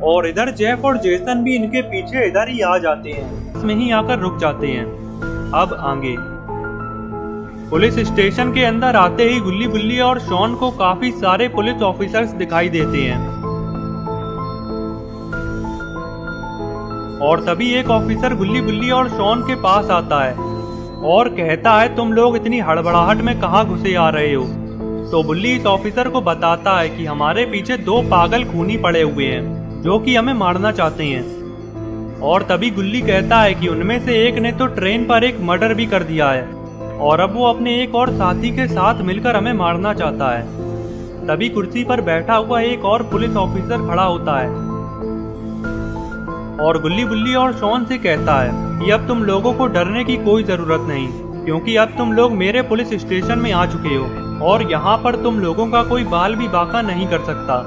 S1: और इधर जेफ और जेसन भी इनके पीछे इधर ही आ जाते हैं, इसमें ही आकर रुक जाते हैं। अब आगे पुलिस स्टेशन के अंदर आते ही गुल्ली बुल्ली और शॉन को काफी सारे पुलिस ऑफिसर्स दिखाई देते हैं और तभी एक ऑफिसर गुल्ली बुल्ली और शॉन के पास आता है और कहता है, तुम लोग इतनी हड़बड़ाहट में कहाँ घुसे आ रहे हो। तो बुल्ली इस ऑफिसर को बताता है कि हमारे पीछे दो पागल खूनी पड़े हुए हैं जो कि हमें मारना चाहते हैं। और तभी गुल्ली कहता है कि उनमें से एक ने तो ट्रेन पर एक मर्डर भी कर दिया है और अब वो अपने एक और साथी के साथ मिलकर हमें मारना चाहता है। तभी कुर्सी पर बैठा हुआ एक और पुलिस ऑफिसर खड़ा होता है और गुल्ली बुल्ली और शॉन से कहता है कि अब तुम लोगों को डरने की कोई जरूरत नहीं, क्योंकि अब तुम लोग मेरे पुलिस स्टेशन में आ चुके हो और यहाँ पर तुम लोगों का कोई बाल भी बाका नहीं कर सकता।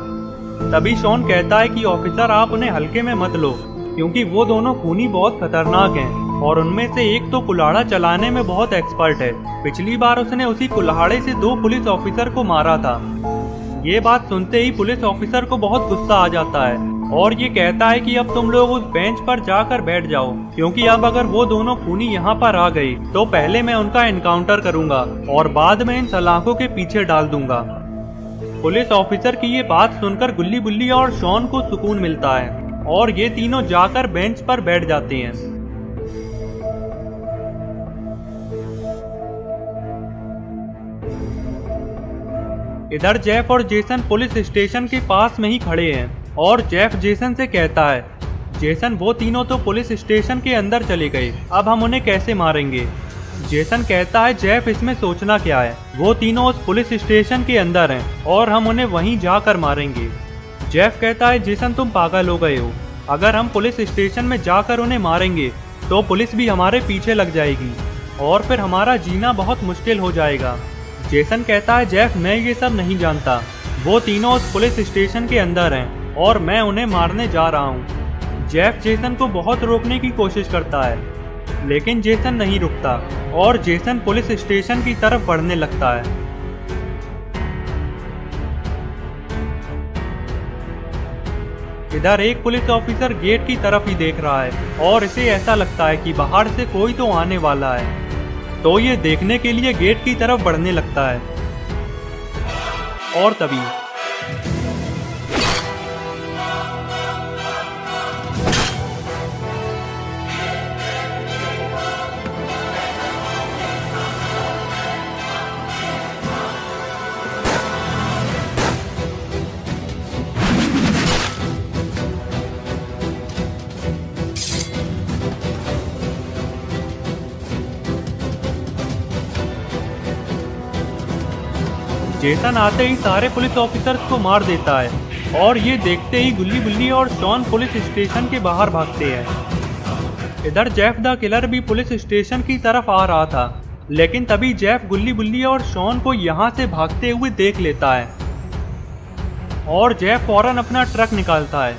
S1: तभी शॉन कहता है कि ऑफिसर आप उन्हें हल्के में मत लो, क्योंकि वो दोनों खूनी बहुत खतरनाक हैं और उनमें से एक तो कुल्हाड़ा चलाने में बहुत एक्सपर्ट है। पिछली बार उसने उसी कुल्हाड़े से 2 पुलिस ऑफिसर को मारा था। ये बात सुनते ही पुलिस ऑफिसर को बहुत गुस्सा आ जाता है और ये कहता है कि अब तुम लोग उस बेंच पर जाकर बैठ जाओ, क्योंकि अब अगर वो दोनों खूनी यहाँ पर आ गए तो पहले मैं उनका एनकाउंटर करूंगा और बाद में इन सलाखों के पीछे डाल दूंगा। पुलिस ऑफिसर की ये बात सुनकर गुल्ली बुल्ली और शॉन को सुकून मिलता है और ये तीनों जाकर बेंच पर बैठ जाते हैं। इधर जेफ और जेसन पुलिस स्टेशन के पास में ही खड़े हैं और जेफ जेसन से कहता है, जेसन वो तीनों तो पुलिस स्टेशन के अंदर चले गए, अब हम उन्हें कैसे मारेंगे। जेसन कहता है, जेफ इसमें सोचना क्या है, वो तीनों उस पुलिस स्टेशन के अंदर हैं और हम उन्हें वहीं जाकर मारेंगे। जेफ कहता है, जेसन तुम पागल हो गए हो, अगर हम पुलिस स्टेशन में जाकर उन्हें मारेंगे तो पुलिस भी हमारे पीछे लग जाएगी और फिर हमारा जीना बहुत मुश्किल हो जाएगा। जेसन कहता है, जेफ मैं ये सब नहीं जानता, वो तीनों उस पुलिस स्टेशन के अंदर हैं और मैं उन्हें मारने जा रहा हूँ। जेफ जेसन को बहुत रोकने की कोशिश करता है लेकिन जेसन नहीं रुकता और जेसन पुलिस स्टेशन की तरफ बढ़ने लगता है। इधर एक पुलिस ऑफिसर गेट की तरफ ही देख रहा है और इसे ऐसा लगता है कि बाहर से कोई तो आने वाला है, तो ये देखने के लिए गेट की तरफ बढ़ने लगता है और तभी जेसन आते ही सारे पुलिस ऑफिसर्स को मार देता है और ये देखते ही गुल्ली बुल्ली और शॉन पुलिस स्टेशन के बाहर भागते हैं। इधर जेफ द किलर भी पुलिस स्टेशन की तरफ आ रहा था, लेकिन तभी जेफ गुल्ली बुल्ली और शॉन को यहाँ से भागते हुए देख लेता है और जेफ फौरन अपना ट्रक निकालता है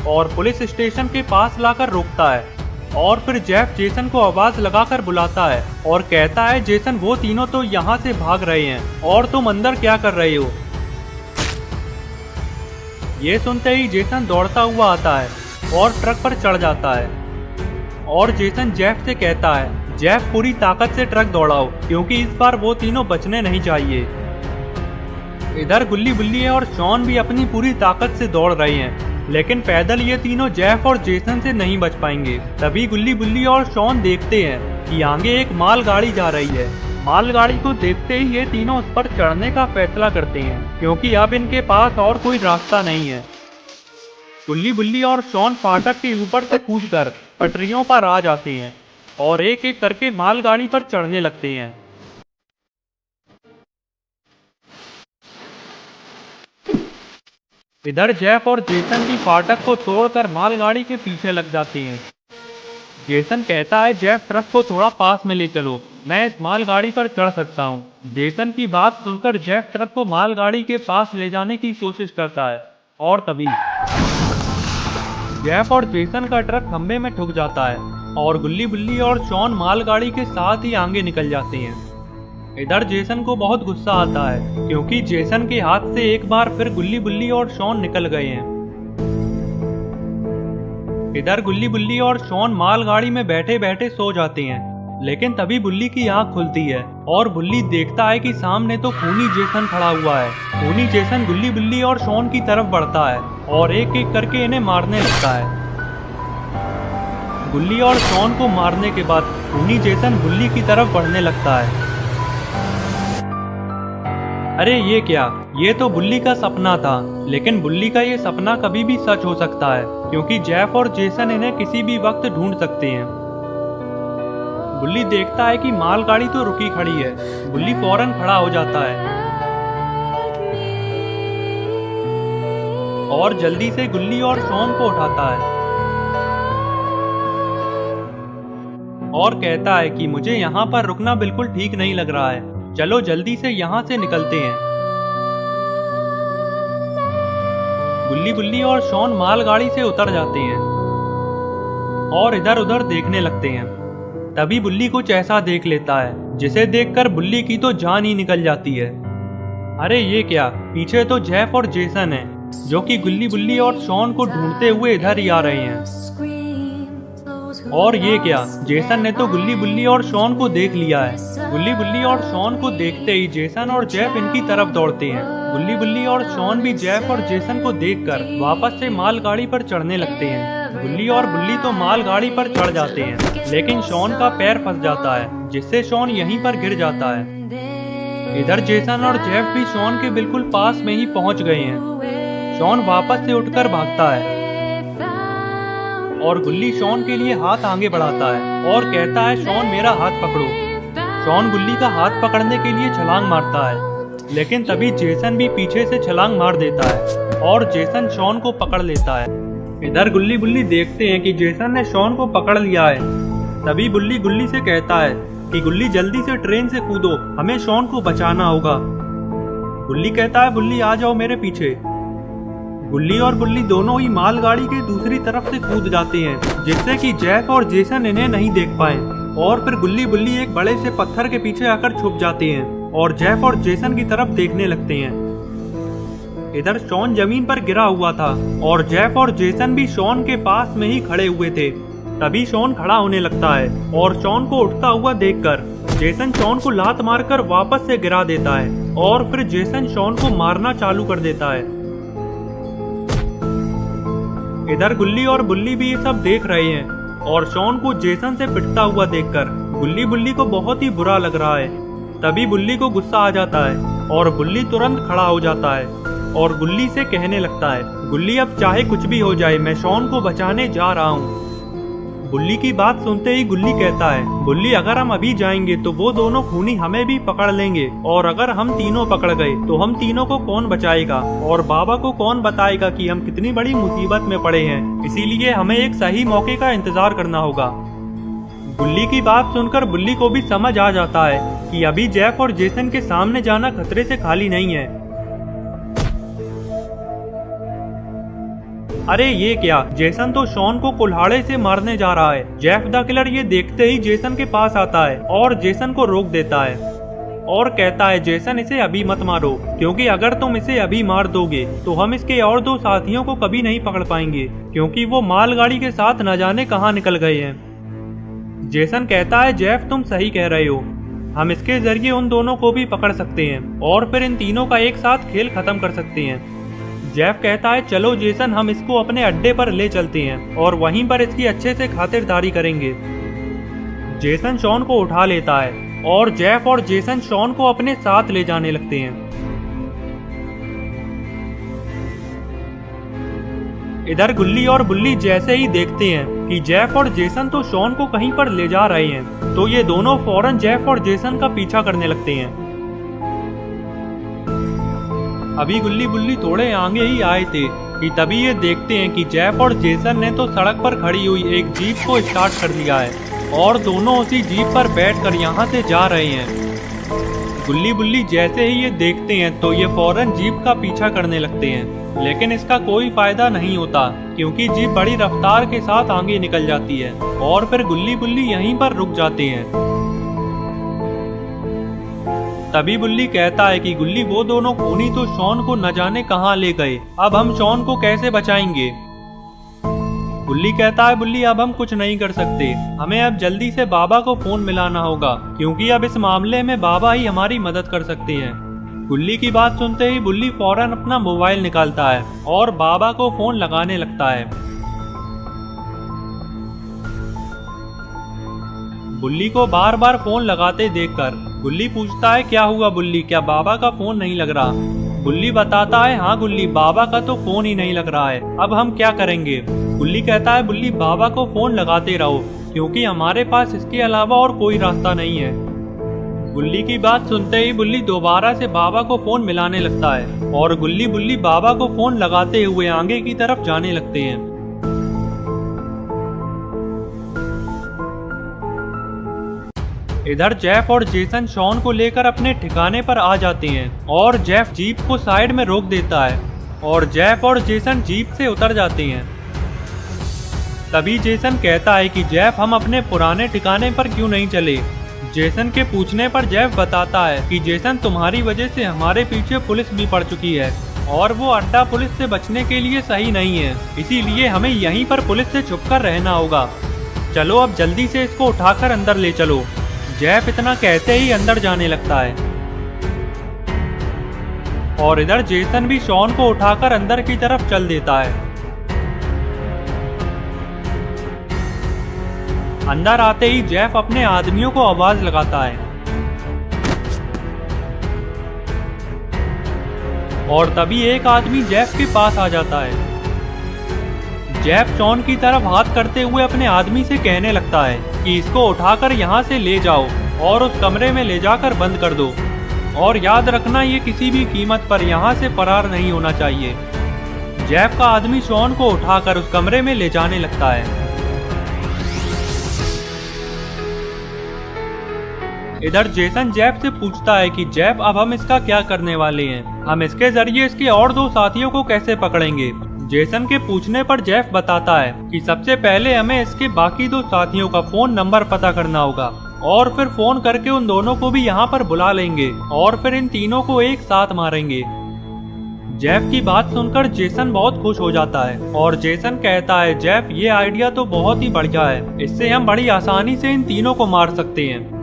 S1: और पुलिस स्टेशन के पास लाकर रोकता है और फिर जेफ जेसन को आवाज लगाकर बुलाता है और कहता है, जेसन वो तीनों तो यहाँ से भाग रहे हैं और तुम अंदर क्या कर रहे हो। ये सुनते ही जेसन दौड़ता हुआ आता है और ट्रक पर चढ़ जाता है और जेसन जेफ से कहता है, जेफ पूरी ताकत से ट्रक दौड़ाओ क्योंकि इस बार वो तीनों बचने नहीं चाहिए। इधर गुल्ली बुल्ली और शॉन भी अपनी पूरी ताकत से दौड़ रहे हैं, लेकिन पैदल ये तीनों जेफ और जेसन से नहीं बच पाएंगे। तभी गुल्ली बुल्ली और शॉन देखते हैं कि आगे एक मालगाड़ी जा रही है। मालगाड़ी को देखते ही ये तीनों उस पर चढ़ने का फैसला करते हैं क्योंकि अब इनके पास और कोई रास्ता नहीं है। गुल्ली बुल्ली और शॉन फाटक के ऊपर से कूदकर पटरियों पर आ जाते हैं और एक एक करके मालगाड़ी पर चढ़ने लगते हैं। इधर जेफ और जेसन भी फाटक को तोड़कर मालगाड़ी के पीछे लग जाते हैं। जेसन कहता है, जेफ ट्रक को थोड़ा पास में ले चलो, मैं इस मालगाड़ी पर चढ़ सकता हूँ। जेसन की बात सुनकर जेफ ट्रक को मालगाड़ी के पास ले जाने की कोशिश करता है और तभी जेफ और जेसन का ट्रक खंबे में ठुक जाता है और गुल्ली बुल्ली और शॉन मालगाड़ी के साथ ही आगे निकल जाते हैं। इधर जेसन को बहुत गुस्सा आता है क्योंकि जेसन के हाथ से एक बार फिर गुल्ली बुल्ली और शॉन निकल गए हैं। इधर गुल्ली बुल्ली और शॉन मालगाड़ी में बैठे बैठे सो जाते हैं, लेकिन तभी बुल्ली की आंख खुलती है और बुल्ली देखता है कि सामने तो खूनी जेसन खड़ा हुआ है। खूनी जेसन गुल्ली बुल्ली और शॉन की तरफ बढ़ता है और एक एक करके इन्हें मारने लगता है। गुल्ली और शॉन को मारने के बाद खूनी जेसन बुल्ली की तरफ बढ़ने लगता है। अरे ये क्या, ये तो बुल्ली का सपना था, लेकिन बुल्ली का ये सपना कभी भी सच हो सकता है क्योंकि जेफ और जेसन इन्हें किसी भी वक्त ढूंढ सकते हैं। बुल्ली देखता है कि मालगाड़ी तो रुकी खड़ी है। बुल्ली फौरन खड़ा हो जाता है और जल्दी से गुल्ली और शॉन को उठाता है और कहता है कि मुझे यहाँ पर रुकना बिल्कुल ठीक नहीं लग रहा है, चलो जल्दी से यहाँ से निकलते हैं। गुल्ली बुल्ली और शॉन मालगाड़ी से उतर जाते हैं और इधर उधर देखने लगते हैं। तभी बुल्ली कुछ ऐसा देख लेता है जिसे देखकर बुल्ली की तो जान ही निकल जाती है। अरे ये क्या, पीछे तो जेफ और जेसन है जो कि गुल्ली बुल्ली और शॉन को ढूंढते हुए इधर ही आ रहे हैं। और ये क्या, जेसन ने तो गुल्ली बुल्ली और शॉन को देख लिया है। गुल्ली बुल्ली और शॉन को देखते ही जेसन और जेफ इनकी तरफ दौड़ते हैं। गुल्ली बुल्ली और शॉन भी जेफ और जेसन को देखकर वापस से मालगाड़ी पर चढ़ने लगते हैं। गुल्ली और बुल्ली तो मालगाड़ी पर चढ़ जाते हैं, लेकिन शॉन का पैर फंस जाता है जिससे शॉन यहीं पर गिर जाता है। इधर जेसन और जेफ भी शॉन के बिल्कुल पास में ही पहुंच गए हैं। शॉन वापस से उठकर भागता है और गुल्ली शॉन के लिए हाथ आगे बढ़ाता है और कहता है, शॉन मेरा हाथ पकड़ो। शॉन गुल्ली का हाथ पकड़ने के लिए छलांग मारता है, लेकिन तभी जेसन भी पीछे से छलांग मार देता है और जेसन शॉन को पकड़ लेता है। इधर गुल्ली बुल्ली देखते हैं कि जेसन ने शॉन को पकड़ लिया है। तभी बुल्ली गुल्ली से कहता है कि गुल्ली जल्दी से ट्रेन से कूदो, हमें शॉन को बचाना होगा। गुल्ली कहता है, बुल्ली आ जाओ मेरे पीछे। गुल्ली और बुल्ली दोनों ही मालगाड़ी के दूसरी तरफ से कूद जाते हैं जिससे कि जेफ और जेसन इन्हें नहीं देख पाए और फिर गुल्ली बुल्ली एक बड़े से पत्थर के पीछे आकर छुप जाते हैं और जेफ और जेसन की तरफ देखने लगते हैं। इधर शॉन जमीन पर गिरा हुआ था और जेफ और जेसन भी शॉन के पास में ही खड़े हुए थे। तभी शॉन खड़ा होने लगता है और शॉन को उठता हुआ देखकर जेसन शॉन को लात मारकर वापस से गिरा देता है और फिर जेसन शॉन को मारना चालू कर देता है। इधर गुल्ली और बुल्ली भी ये सब देख रहे हैं और शॉन को जेसन से पिटता हुआ देखकर गुल्ली बुल्ली को बहुत ही बुरा लग रहा है। तभी बुल्ली को गुस्सा आ जाता है और बुल्ली तुरंत खड़ा हो जाता है और गुल्ली से कहने लगता है, गुल्ली अब चाहे कुछ भी हो जाए मैं शॉन को बचाने जा रहा हूँ। बुल्ली की बात सुनते ही गुल्ली कहता है, बुल्ली अगर हम अभी जाएंगे तो वो दोनों खूनी हमें भी पकड़ लेंगे और अगर हम तीनों पकड़ गए तो हम तीनों को कौन बचाएगा और बाबा को कौन बताएगा कि हम कितनी बड़ी मुसीबत में पड़े हैं। इसीलिए हमें एक सही मौके का इंतजार करना होगा। बुल्ली की बात सुनकर बुल्ली को भी समझ आ जाता है कि अभी जेफ और जेसन के सामने जाना खतरे से खाली नहीं है। अरे ये क्या, जेसन तो शॉन को कुल्हाड़े से मारने जा रहा है। जेफ द किलर ये देखते ही जेसन के पास आता है और जेसन को रोक देता है। और कहता है जेसन इसे अभी मत मारो, क्योंकि अगर तुम इसे अभी मार दोगे तो हम इसके और 2 साथियों को कभी नहीं पकड़ पाएंगे, क्योंकि वो मालगाड़ी के साथ न जाने कहां निकल गए हैं। जेसन कहता है जेफ तुम सही कह रहे हो, हम इसके जरिए उन दोनों को भी पकड़ सकते हैं और फिर इन तीनों का एक साथ खेल खत्म कर सकते हैं। जेफ कहता है चलो जेसन हम इसको अपने अड्डे पर ले चलते हैं और वहीं पर इसकी अच्छे से खातिरदारी करेंगे। जेसन शॉन को उठा लेता है और जेफ और जेसन शॉन को अपने साथ ले जाने लगते हैं। इधर गुल्ली और बुल्ली जैसे ही देखते हैं कि जेफ और जेसन तो शॉन को कहीं पर ले जा रहे हैं, तो ये दोनों फौरन जेफ और जेसन का पीछा करने लगते हैं। अभी गुल्ली बुल्ली थोड़े आगे ही आए थे कि तभी ये देखते हैं कि जेफ और जेसन ने तो सड़क पर खड़ी हुई एक जीप को स्टार्ट कर दिया है और दोनों उसी जीप पर बैठकर यहाँ से जा रहे हैं। गुल्ली बुल्ली जैसे ही ये देखते हैं तो ये फौरन जीप का पीछा करने लगते हैं, लेकिन इसका कोई फायदा नहीं होता क्योंकि जीप बड़ी रफ्तार के साथ आगे निकल जाती है और फिर गुल्ली बुल्ली यहीं पर रुक जाते हैं। तभी बुल्ली कहता है कि गुल्ली वो दोनों खूनी तो शॉन को न जाने कहां ले गए, अब हम शॉन को कैसे बचाएंगे। गुल्ली कहता है बुल्ली अब हम कुछ नहीं कर सकते, हमें अब जल्दी से बाबा को फोन मिलाना होगा क्योंकि अब इस मामले में बाबा ही हमारी मदद कर सकते हैं। गुल्ली की बात सुनते ही बुल्ली फौरन अपना मोबाइल निकालता है और बाबा को फोन लगाने लगता है। बुल्ली को बार बार फोन लगाते देखकर गुल्ली पूछता है क्या हुआ बुल्ली, क्या बाबा का फोन नहीं लग रहा। गुल्ली बताता है हाँ गुल्ली बाबा का तो फोन ही नहीं लग रहा है, अब हम क्या करेंगे। गुल्ली कहता है बुल्ली बाबा को फोन लगाते रहो क्योंकि हमारे पास इसके अलावा और कोई रास्ता नहीं है। गुल्ली की बात सुनते ही बुल्ली दोबारा से बाबा को फोन मिलाने लगता है और गुल्ली बुल्ली बाबा को फोन लगाते हुए आगे की तरफ जाने लगते हैं। इधर जेफ और जेसन शॉन को लेकर अपने ठिकाने पर आ जाते हैं और जेफ जीप को साइड में रोक देता है और जेफ और जेसन जीप से उतर जाते हैं। तभी जेसन कहता है कि जेफ हम अपने पुराने ठिकाने पर क्यों नहीं चले। जेसन के पूछने पर जेफ बताता है कि जेसन तुम्हारी वजह से हमारे पीछे पुलिस भी पड़ चुकी है और वो अड्डा पुलिस से बचने के लिए सही नहीं है, इसीलिए हमें यहीं पर पुलिस से छुपकर रहना होगा। चलो अब जल्दी से इसको उठाकर अंदर ले चलो। जेफ इतना कहते ही अंदर जाने लगता है और इधर जेसन भी शॉन को उठाकर अंदर की तरफ चल देता है। अंदर आते ही जेफ अपने आदमियों को आवाज लगाता है और तभी एक आदमी जेफ के पास आ जाता है। जेफ शॉन की तरफ हाथ करते हुए अपने आदमी से कहने लगता है कि इसको उठाकर यहाँ से ले जाओ और उस कमरे में ले जाकर बंद कर दो और याद रखना ये किसी भी कीमत पर यहाँ से फरार नहीं होना चाहिए। जेफ का आदमी शॉन को उठाकर उस कमरे में ले जाने लगता है। इधर जेसन जेफ से पूछता है कि जेफ अब हम इसका क्या करने वाले हैं, हम इसके जरिए इसके और 2 साथियों को कैसे पकड़ेंगे। जेसन के पूछने पर जेफ बताता है कि सबसे पहले हमें इसके बाकी 2 साथियों का फोन नंबर पता करना होगा और फिर फोन करके उन दोनों को भी यहाँ पर बुला लेंगे और फिर इन तीनों को एक साथ मारेंगे। जेफ की बात सुनकर जेसन बहुत खुश हो जाता है और जेसन कहता है जेफ ये आइडिया तो बहुत ही बढ़िया है, इससे हम बड़ी आसानी से इन तीनों को मार सकते हैं।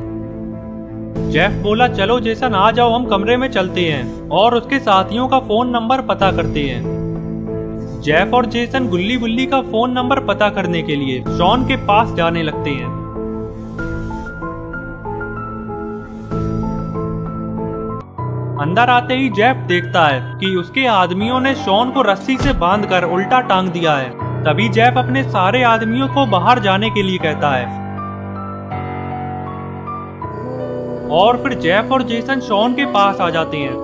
S1: जेफ बोला चलो जेसन आ जाओ हम कमरे में चलते हैं और उसके साथियों का फोन नंबर पता करते हैं। जेफ और जेसन गुल्ली बुल्ली का फोन नंबर पता करने के लिए शॉन के पास जाने लगते हैं। अंदर आते ही जेफ देखता है कि उसके आदमियों ने शॉन को रस्सी से बांधकर उल्टा टांग दिया है। तभी जेफ अपने सारे आदमियों को बाहर जाने के लिए कहता है और फिर जेफ और जेसन शॉन के पास आ जाते हैं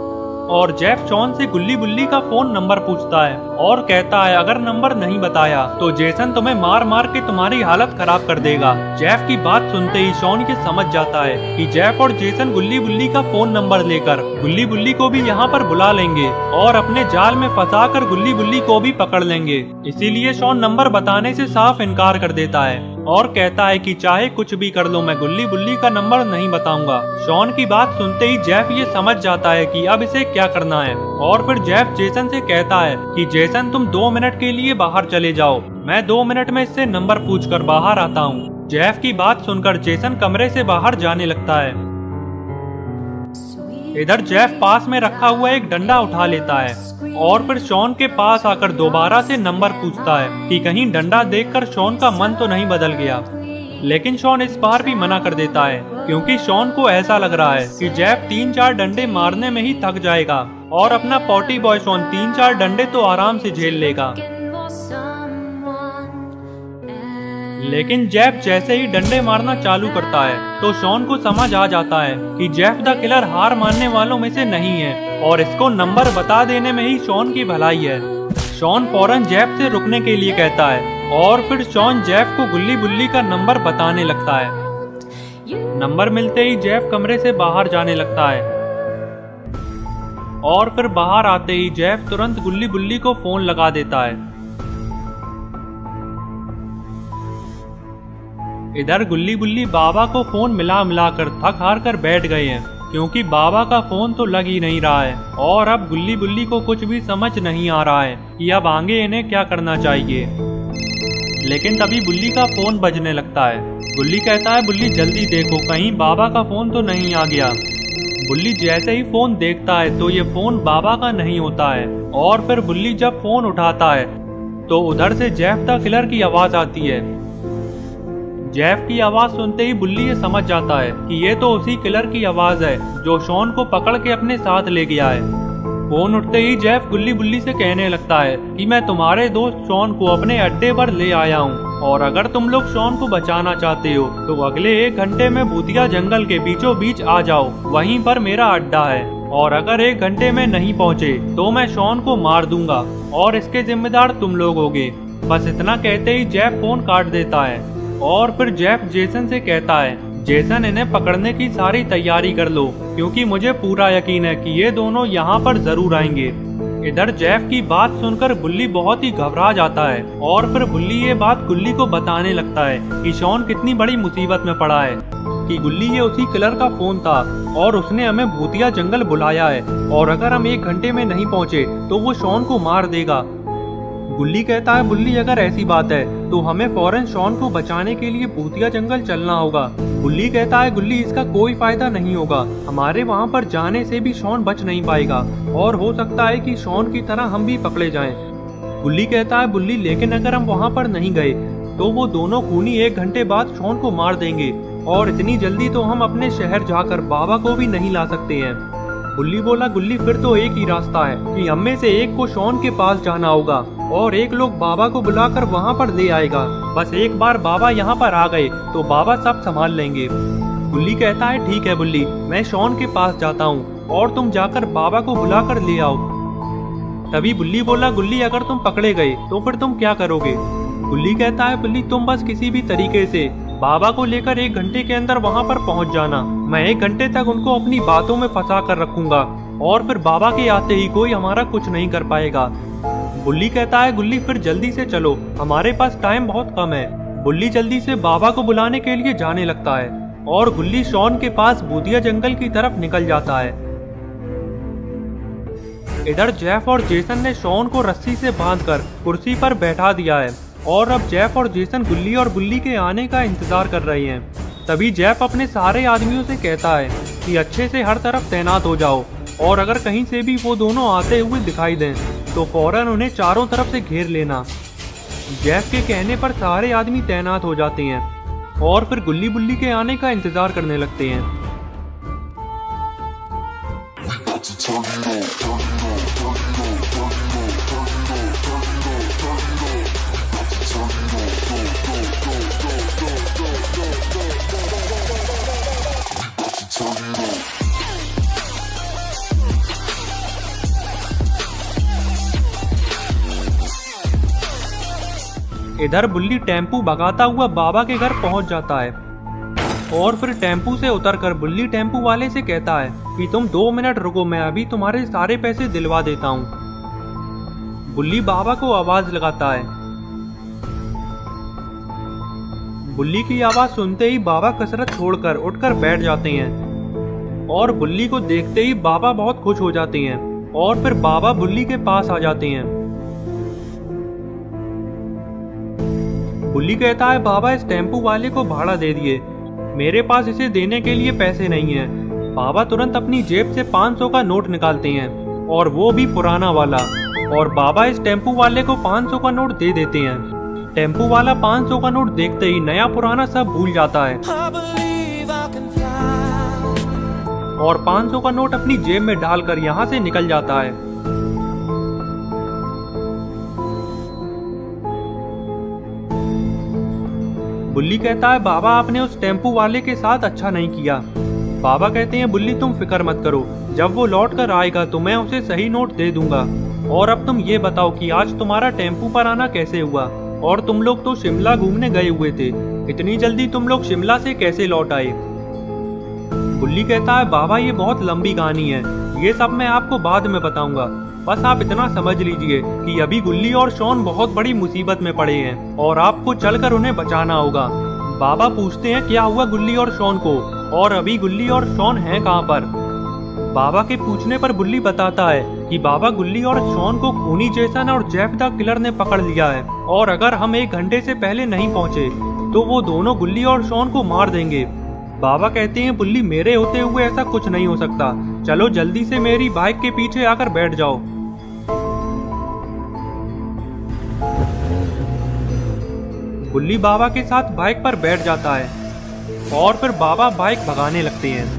S1: और जेफ शॉन से गुल्ली बुल्ली का फोन नंबर पूछता है और कहता है अगर नंबर नहीं बताया तो जेसन तुम्हें मार मार के तुम्हारी हालत खराब कर देगा। जेफ की बात सुनते ही शॉन ये समझ जाता है कि जेफ और जेसन गुल्ली बुल्ली का फोन नंबर लेकर गुल्ली बुल्ली को भी यहाँ पर बुला लेंगे और अपने जाल में फंसाकर गुल्ली बुल्ली को भी पकड़ लेंगे, इसीलिए शॉन नंबर बताने से साफ इनकार कर देता है और कहता है कि चाहे कुछ भी कर लो मैं गुल्ली बुल्ली का नंबर नहीं बताऊंगा। शॉन की बात सुनते ही जेफ ये समझ जाता है कि अब इसे क्या करना है और फिर जेफ जेसन से कहता है कि जेसन तुम 2 मिनट के लिए बाहर चले जाओ, मैं 2 मिनट में इससे नंबर पूछकर बाहर आता हूँ। जेफ की बात सुनकर जेसन कमरे से बाहर जाने लगता है। इधर जेफ पास में रखा हुआ एक डंडा उठा लेता है और फिर शॉन के पास आकर दोबारा से नंबर पूछता है कि कहीं डंडा देखकर शॉन का मन तो नहीं बदल गया। लेकिन शॉन इस बार भी मना कर देता है क्योंकि शॉन को ऐसा लग रहा है कि जेफ 3-4 डंडे मारने में ही थक जाएगा और अपना पॉटी बॉय शॉन 3-4 डंडे तो आराम से झेल लेगा। लेकिन जेफ जैसे ही डंडे मारना चालू करता है तो शॉन को समझ आ जाता है कि जेफ द किलर हार मानने वालों में से नहीं है और इसको नंबर बता देने में ही शॉन की भलाई है। शॉन फौरन जेफ से रुकने के लिए कहता है और फिर शॉन जेफ को गुल्ली बुल्ली का नंबर बताने लगता है। नंबर मिलते ही जेफ कमरे से बाहर जाने लगता है और फिर बाहर आते ही जेफ तुरंत गुल्ली बुल्ली को फोन लगा देता है। इधर गुल्ली बुल्ली बाबा को फोन मिला कर थक हार कर बैठ गए हैं क्योंकि बाबा का फोन तो लग ही नहीं रहा है और अब गुल्ली बुल्ली को कुछ भी समझ नहीं आ रहा है कि अब आगे इन्हें क्या करना चाहिए। लेकिन तभी बुल्ली का फोन बजने लगता है। गुल्ली कहता है बुल्ली जल्दी देखो कहीं बाबा का फोन तो नहीं आ गया। बुल्ली जैसे ही फोन देखता है तो ये फोन बाबा का नहीं होता है और फिर बुल्ली जब फोन उठाता है तो उधर से जेफ द किलर की आवाज आती है। जेफ की आवाज सुनते ही बुल्ली ये समझ जाता है कि ये तो उसी किलर की आवाज है जो शॉन को पकड़ के अपने साथ ले गया है। फोन उठते ही जेफ गुल्ली बुल्ली से कहने लगता है कि मैं तुम्हारे दोस्त शॉन को अपने अड्डे पर ले आया हूँ और अगर तुम लोग शॉन को बचाना चाहते हो तो अगले 1 घंटे में भूतिया जंगल के बीचों बीच आ जाओ, वहीं पर मेरा अड्डा है और अगर 1 घंटे में नहीं पहुँचे तो मैं शॉन को मार दूंगा और इसके जिम्मेदार तुम लोग होगे। बस इतना कहते ही जेफ फोन काट देता है और फिर जेफ जेसन से कहता है जेसन इन्हें पकड़ने की सारी तैयारी कर लो क्योंकि मुझे पूरा यकीन है कि ये दोनों यहाँ पर जरूर आएंगे। इधर जेफ की बात सुनकर बुल्ली बहुत ही घबरा जाता है और फिर बुल्ली ये बात गुल्ली को बताने लगता है कि शॉन कितनी बड़ी मुसीबत में पड़ा है, कि गुल्ली ये उसी किलर का फोन था और उसने हमें भूतिया जंगल बुलाया है और अगर हम 1 घंटे में नहीं पहुँचे तो वो शॉन को मार देगा। गुल्ली कहता है बुल्ली अगर ऐसी बात है तो हमें फौरन शॉन को बचाने के लिए भूतिया जंगल चलना होगा। बुल्ली कहता है गुल्ली इसका कोई फायदा नहीं होगा, हमारे वहाँ पर जाने से भी शॉन बच नहीं पाएगा और हो सकता है कि शॉन की तरह हम भी पकड़े जाएं। गुल्ली कहता है बुल्ली लेकिन अगर हम वहाँ पर नहीं गए तो वो दोनों खूनी 1 घंटे बाद शॉन को मार देंगे और इतनी जल्दी तो हम अपने शहर जाकर बाबा को भी नहीं ला सकते हैं। बुल्ली बोला गुल्ली फिर तो एक ही रास्ता है कि हम में से एक को शॉन के पास जाना होगा और एक लोग बाबा को बुलाकर वहाँ पर ले आएगा। बस एक बार बाबा यहाँ पर आ गए तो बाबा सब संभाल लेंगे। गुल्ली कहता है ठीक है बुल्ली, मैं शॉन के पास जाता हूँ और तुम जाकर बाबा को बुलाकर ले आओ। तभी बुल्ली बोला गुल्ली अगर तुम पकड़े गए तो फिर तुम क्या करोगे। गुल्ली कहता है बुल्ली तुम बस किसी भी तरीके से बाबा को लेकर 1 घंटे के अंदर वहाँ पर पहुँच जाना, मैं 1 घंटे तक उनको अपनी बातों में फंसा कर रखूंगा और फिर बाबा के आते ही कोई हमारा कुछ नहीं कर पाएगा। बुल्ली कहता है गुल्ली फिर जल्दी से चलो, हमारे पास टाइम बहुत कम है। बुल्ली जल्दी से बाबा को बुलाने के लिए जाने लगता है और गुल्ली शॉन के पास भूतिया जंगल की तरफ निकल जाता है। इधर जेफ और जेसन ने शॉन को रस्सी से बांधकर कुर्सी पर बैठा दिया है और अब जेफ और जेसन गुल्ली और बुल्ली के आने का इंतजार कर रहे हैं। तभी जेफ अपने सारे आदमियों से कहता है कि अच्छे से हर तरफ तैनात हो जाओ और अगर कहीं से भी वो दोनों आते हुए दिखाई दें तो फौरन उन्हें चारों तरफ से घेर लेना। जेफ के कहने पर सारे आदमी तैनात हो जाते हैं और फिर गुल्ली बुल्ली के आने का इंतजार करने लगते हैं। इधर बुल्ली टेम्पू भगाता हुआ बाबा के घर पहुंच जाता है और फिर टेम्पू से उतरकर बुल्ली टेम्पू वाले से कहता है कि तुम 2 मिनट रुको, मैं अभी तुम्हारे सारे पैसे दिलवा देता हूँ। बुल्ली बाबा को आवाज लगाता है। बुल्ली की आवाज सुनते ही बाबा कसरत छोड़कर उठकर बैठ जाते हैं और बुल्ली को देखते ही बाबा बहुत खुश हो जाते हैं और फिर बाबा बुल्ली के पास आ जाते हैं। बुल्ली कहता है, बाबा इस टेम्पू वाले को भाड़ा दे दिए, मेरे पास इसे देने के लिए पैसे नहीं है। बाबा तुरंत अपनी जेब से 500 का नोट निकालते हैं और वो भी पुराना वाला, और बाबा इस टेम्पू वाले को 500 का नोट दे देते हैं। टेम्पू वाला 500 का नोट देखते ही नया पुराना सब भूल जाता है और 500 का नोट अपनी जेब में डालकर यहाँ से निकल जाता है। बुल्ली कहता है, बाबा आपने उस टेम्पू वाले के साथ अच्छा नहीं किया। बाबा कहते हैं, बुल्ली तुम फिक्र मत करो, जब वो लौट कर आएगा तो मैं उसे सही नोट दे दूंगा। और अब तुम ये बताओ कि आज तुम्हारा टेम्पू पर आना कैसे हुआ, और तुम लोग तो शिमला घूमने गए हुए थे, इतनी जल्दी तुम लोग शिमला से कैसे लौट आए? बुल्ली कहता है, बाबा ये बहुत लंबी कहानी है, ये सब मैं आपको बाद में बताऊंगा, बस आप इतना समझ लीजिए कि अभी गुल्ली और शॉन बहुत बड़ी मुसीबत में पड़े हैं और आपको चलकर उन्हें बचाना होगा। बाबा पूछते हैं, क्या हुआ गुल्ली और शॉन को, और अभी गुल्ली और शॉन हैं कहाँ पर? बाबा के पूछने पर बुल्ली बताता है कि बाबा गुल्ली और शॉन को खूनी जेसन और जेफ द किलर ने पकड़ लिया है, और अगर हम 1 घंटे से पहले नहीं पहुँचे तो वो दोनों गुल्ली और शॉन को मार देंगे। बाबा कहते हैं, बुल्ली मेरे होते हुए ऐसा कुछ नहीं हो सकता, चलो जल्दी से मेरी बाइक के पीछे आकर बैठ जाओ। बुल्ली बाबा के साथ बाइक पर बैठ जाता है और फिर बाबा बाइक भगाने लगते हैं।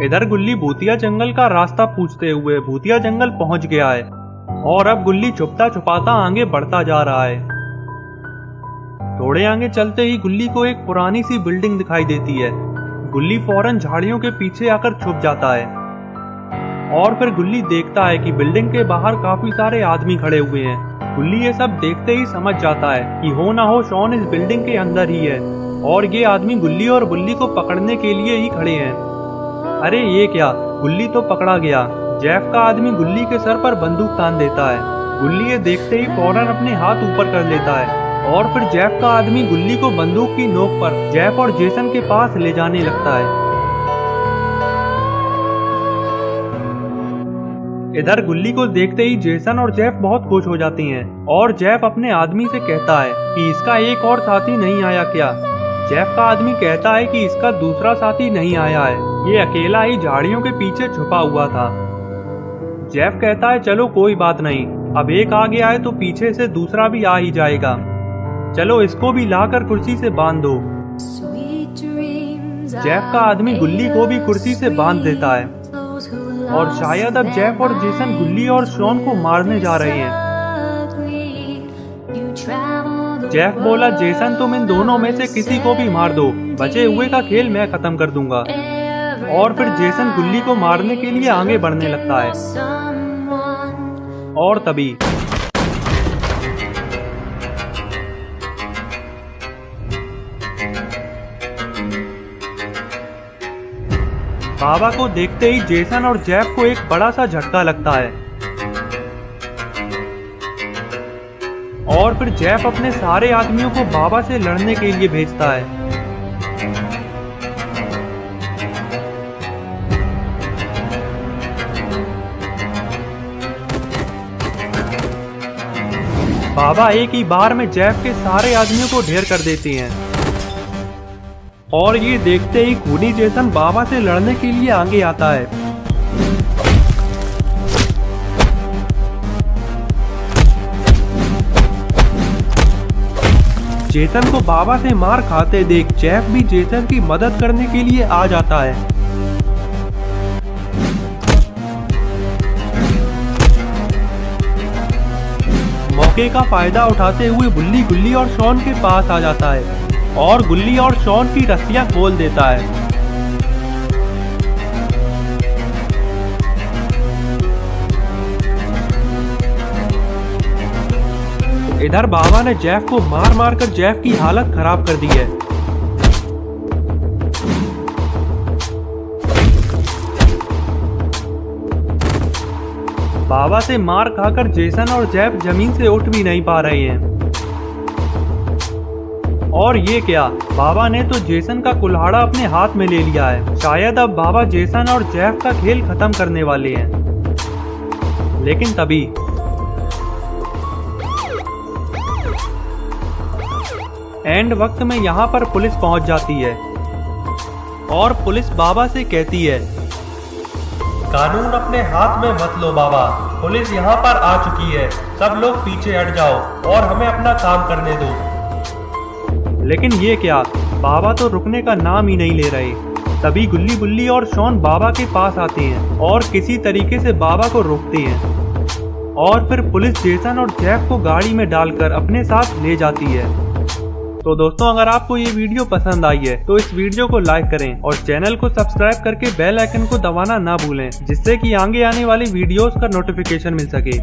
S1: इधर गुल्ली भूतिया जंगल का रास्ता पूछते हुए भूतिया जंगल पहुंच गया है और अब गुल्ली छुपता छुपाता आगे बढ़ता जा रहा है। थोड़े आगे चलते ही गुल्ली को एक पुरानी सी बिल्डिंग दिखाई देती है। गुल्ली फौरन झाड़ियों के पीछे आकर छुप जाता है और फिर गुल्ली देखता है कि बिल्डिंग के बाहर काफी सारे आदमी खड़े हुए हैं। गुल्ली ये सब देखते ही समझ जाता है कि हो ना हो शॉन इस बिल्डिंग के अंदर ही है और ये आदमी गुल्ली और बुल्ली को पकड़ने के लिए ही खड़े हैं। अरे ये क्या, गुल्ली तो पकड़ा गया। जेफ का आदमी गुल्ली के सर पर बंदूक तान देता है। गुल्ली ये देखते ही फौरन अपने हाथ ऊपर कर लेता है और फिर जेफ का आदमी गुल्ली को बंदूक की नोक पर जेफ और जेसन के पास ले जाने लगता है। इधर गुल्ली को देखते ही जेसन और जेफ बहुत खुश हो जाती हैं और जेफ अपने आदमी से कहता है कि इसका एक और साथी नहीं आया क्या? जेफ का आदमी कहता है कि इसका दूसरा साथी नहीं आया है, ये अकेला ही झाड़ियों के पीछे छुपा हुआ था। जेफ कहता है, चलो कोई बात नहीं, अब एक आ गया है तो पीछे से दूसरा भी आ ही जाएगा, चलो इसको भी लाकर कुर्सी से बांध दो। जेफ का आदमी गुल्ली को भी कुर्सी से बांध देता है और शायद अब जेफ और जेसन गुल्ली और शॉन को मारने जा रहे हैं। जेफ बोला, जेसन तुम इन दोनों में से किसी को भी मार दो, बचे हुए का खेल मैं खत्म कर दूंगा। और फिर जेसन गुल्ली को मारने के लिए आगे बढ़ने लगता है और तभी बाबा को देखते ही जेसन और जेफ को एक बड़ा सा झटका लगता है और फिर जेफ अपने सारे आदमियों को बाबा से लड़ने के लिए भेजता है। बाबा एक ही बार में जेफ के सारे आदमियों को ढेर कर देते हैं और ये देखते ही खूनी जेसन बाबा से लड़ने के लिए आगे आता है। जेसन को बाबा से मार खाते देख जेफ भी जेसन की मदद करने के लिए आ जाता है। मौके का फायदा उठाते हुए बुल्ली गुल्ली और शॉन के पास आ जाता है और गुल्ली और शॉन की रस्सियां खोल देता है। इधर बाबा ने जेफ को मार मार कर जेफ की हालत खराब कर दी है। बाबा से मार खाकर जेसन और जेफ जमीन से उठ भी नहीं पा रहे हैं। और ये क्या, बाबा ने तो जेसन का कुल्हाड़ा अपने हाथ में ले लिया है। शायद अब बाबा जेसन और जेफ का खेल खत्म करने वाले हैं। लेकिन तभी एंड वक्त में यहाँ पर पुलिस पहुंच जाती है और पुलिस बाबा से कहती है,
S2: कानून अपने हाथ में मत लो बाबा, पुलिस यहाँ पर आ चुकी है, सब लोग पीछे हट जाओ और हमें अपना काम करने दो।
S1: लेकिन ये क्या, बाबा तो रुकने का नाम ही नहीं ले रहे। तभी गुल्ली बुल्ली और शॉन बाबा के पास आते हैं और किसी तरीके से बाबा को रोकते हैं और फिर पुलिस जेसन और जेफ को गाड़ी में डालकर अपने साथ ले जाती है। तो दोस्तों, अगर आपको ये वीडियो पसंद आई है तो इस वीडियो को लाइक करें और चैनल को सब्सक्राइब करके बेल आइकन को दबाना ना भूलें, जिससे कि आगे आने वाली वीडियोस का नोटिफिकेशन मिल सके।